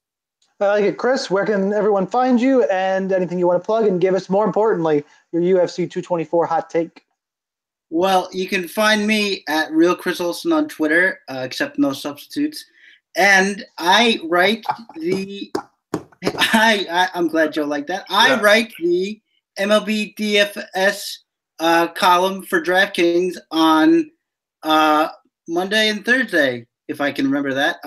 I like it. Chris, where can everyone find you and anything you want to plug and give us, more importantly, your UFC 224 hot take? Well, you can find me at Real Chris Olsen on Twitter, except no substitutes. And I write I'm glad Joe liked that. I write the MLB DFS column for DraftKings on Monday and Thursday, if I can remember that.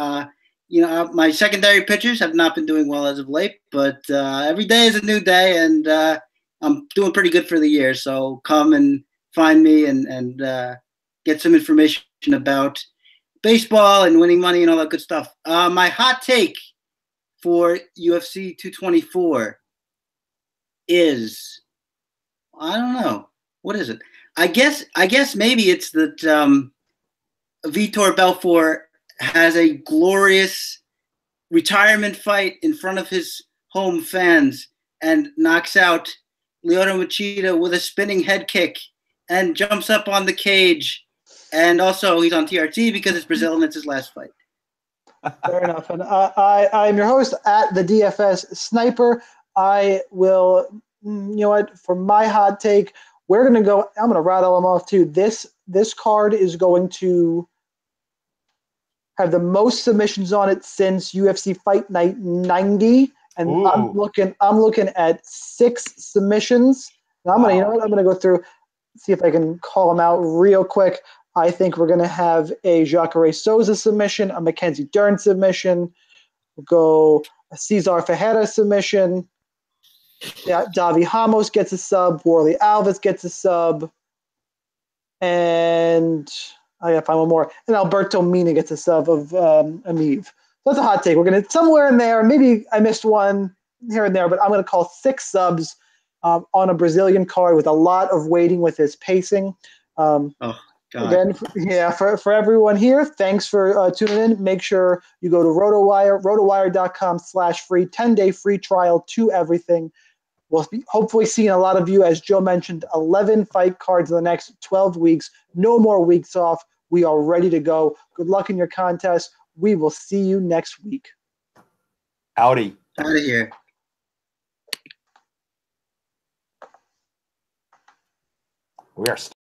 My secondary pitchers have not been doing well as of late, but every day is a new day, and I'm doing pretty good for the year. So come and find me and get some information about baseball and winning money and all that good stuff. My hot take for UFC 224 is, I don't know. What is it? I guess maybe it's that Vitor Belfort has a glorious retirement fight in front of his home fans and knocks out Lyoto Machida with a spinning head kick and jumps up on the cage. And also he's on TRT because it's Brazil and it's his last fight. Fair enough. And I'm your host at the DFS Sniper. I will, for my hot take, I'm going to rattle them off too. This card is going to have the most submissions on it since UFC Fight Night 90, and ooh. I'm looking at 6 submissions. And I'm gonna go through, see if I can call them out real quick. I think we're gonna have a Jacare Souza submission, a Mackenzie Dern submission. We'll go a Cezar Ferreira submission. Yeah, Davi Ramos gets a sub. Warlley Alves gets a sub. And I gotta find one more. And Alberto Mina gets a sub of Emeev. So that's a hot take. We're gonna somewhere in there. Maybe I missed one here and there, but I'm gonna call 6 subs on a Brazilian card with a lot of waiting with his pacing. Again, for everyone here, thanks for tuning in. Make sure you go to RotoWire, rotowire.com/free, 10-day free trial to everything. We'll be hopefully seeing a lot of you, as Joe mentioned, 11 fight cards in the next 12 weeks. No more weeks off. We are ready to go. Good luck in your contest. We will see you next week. Howdy. Out of here. We are still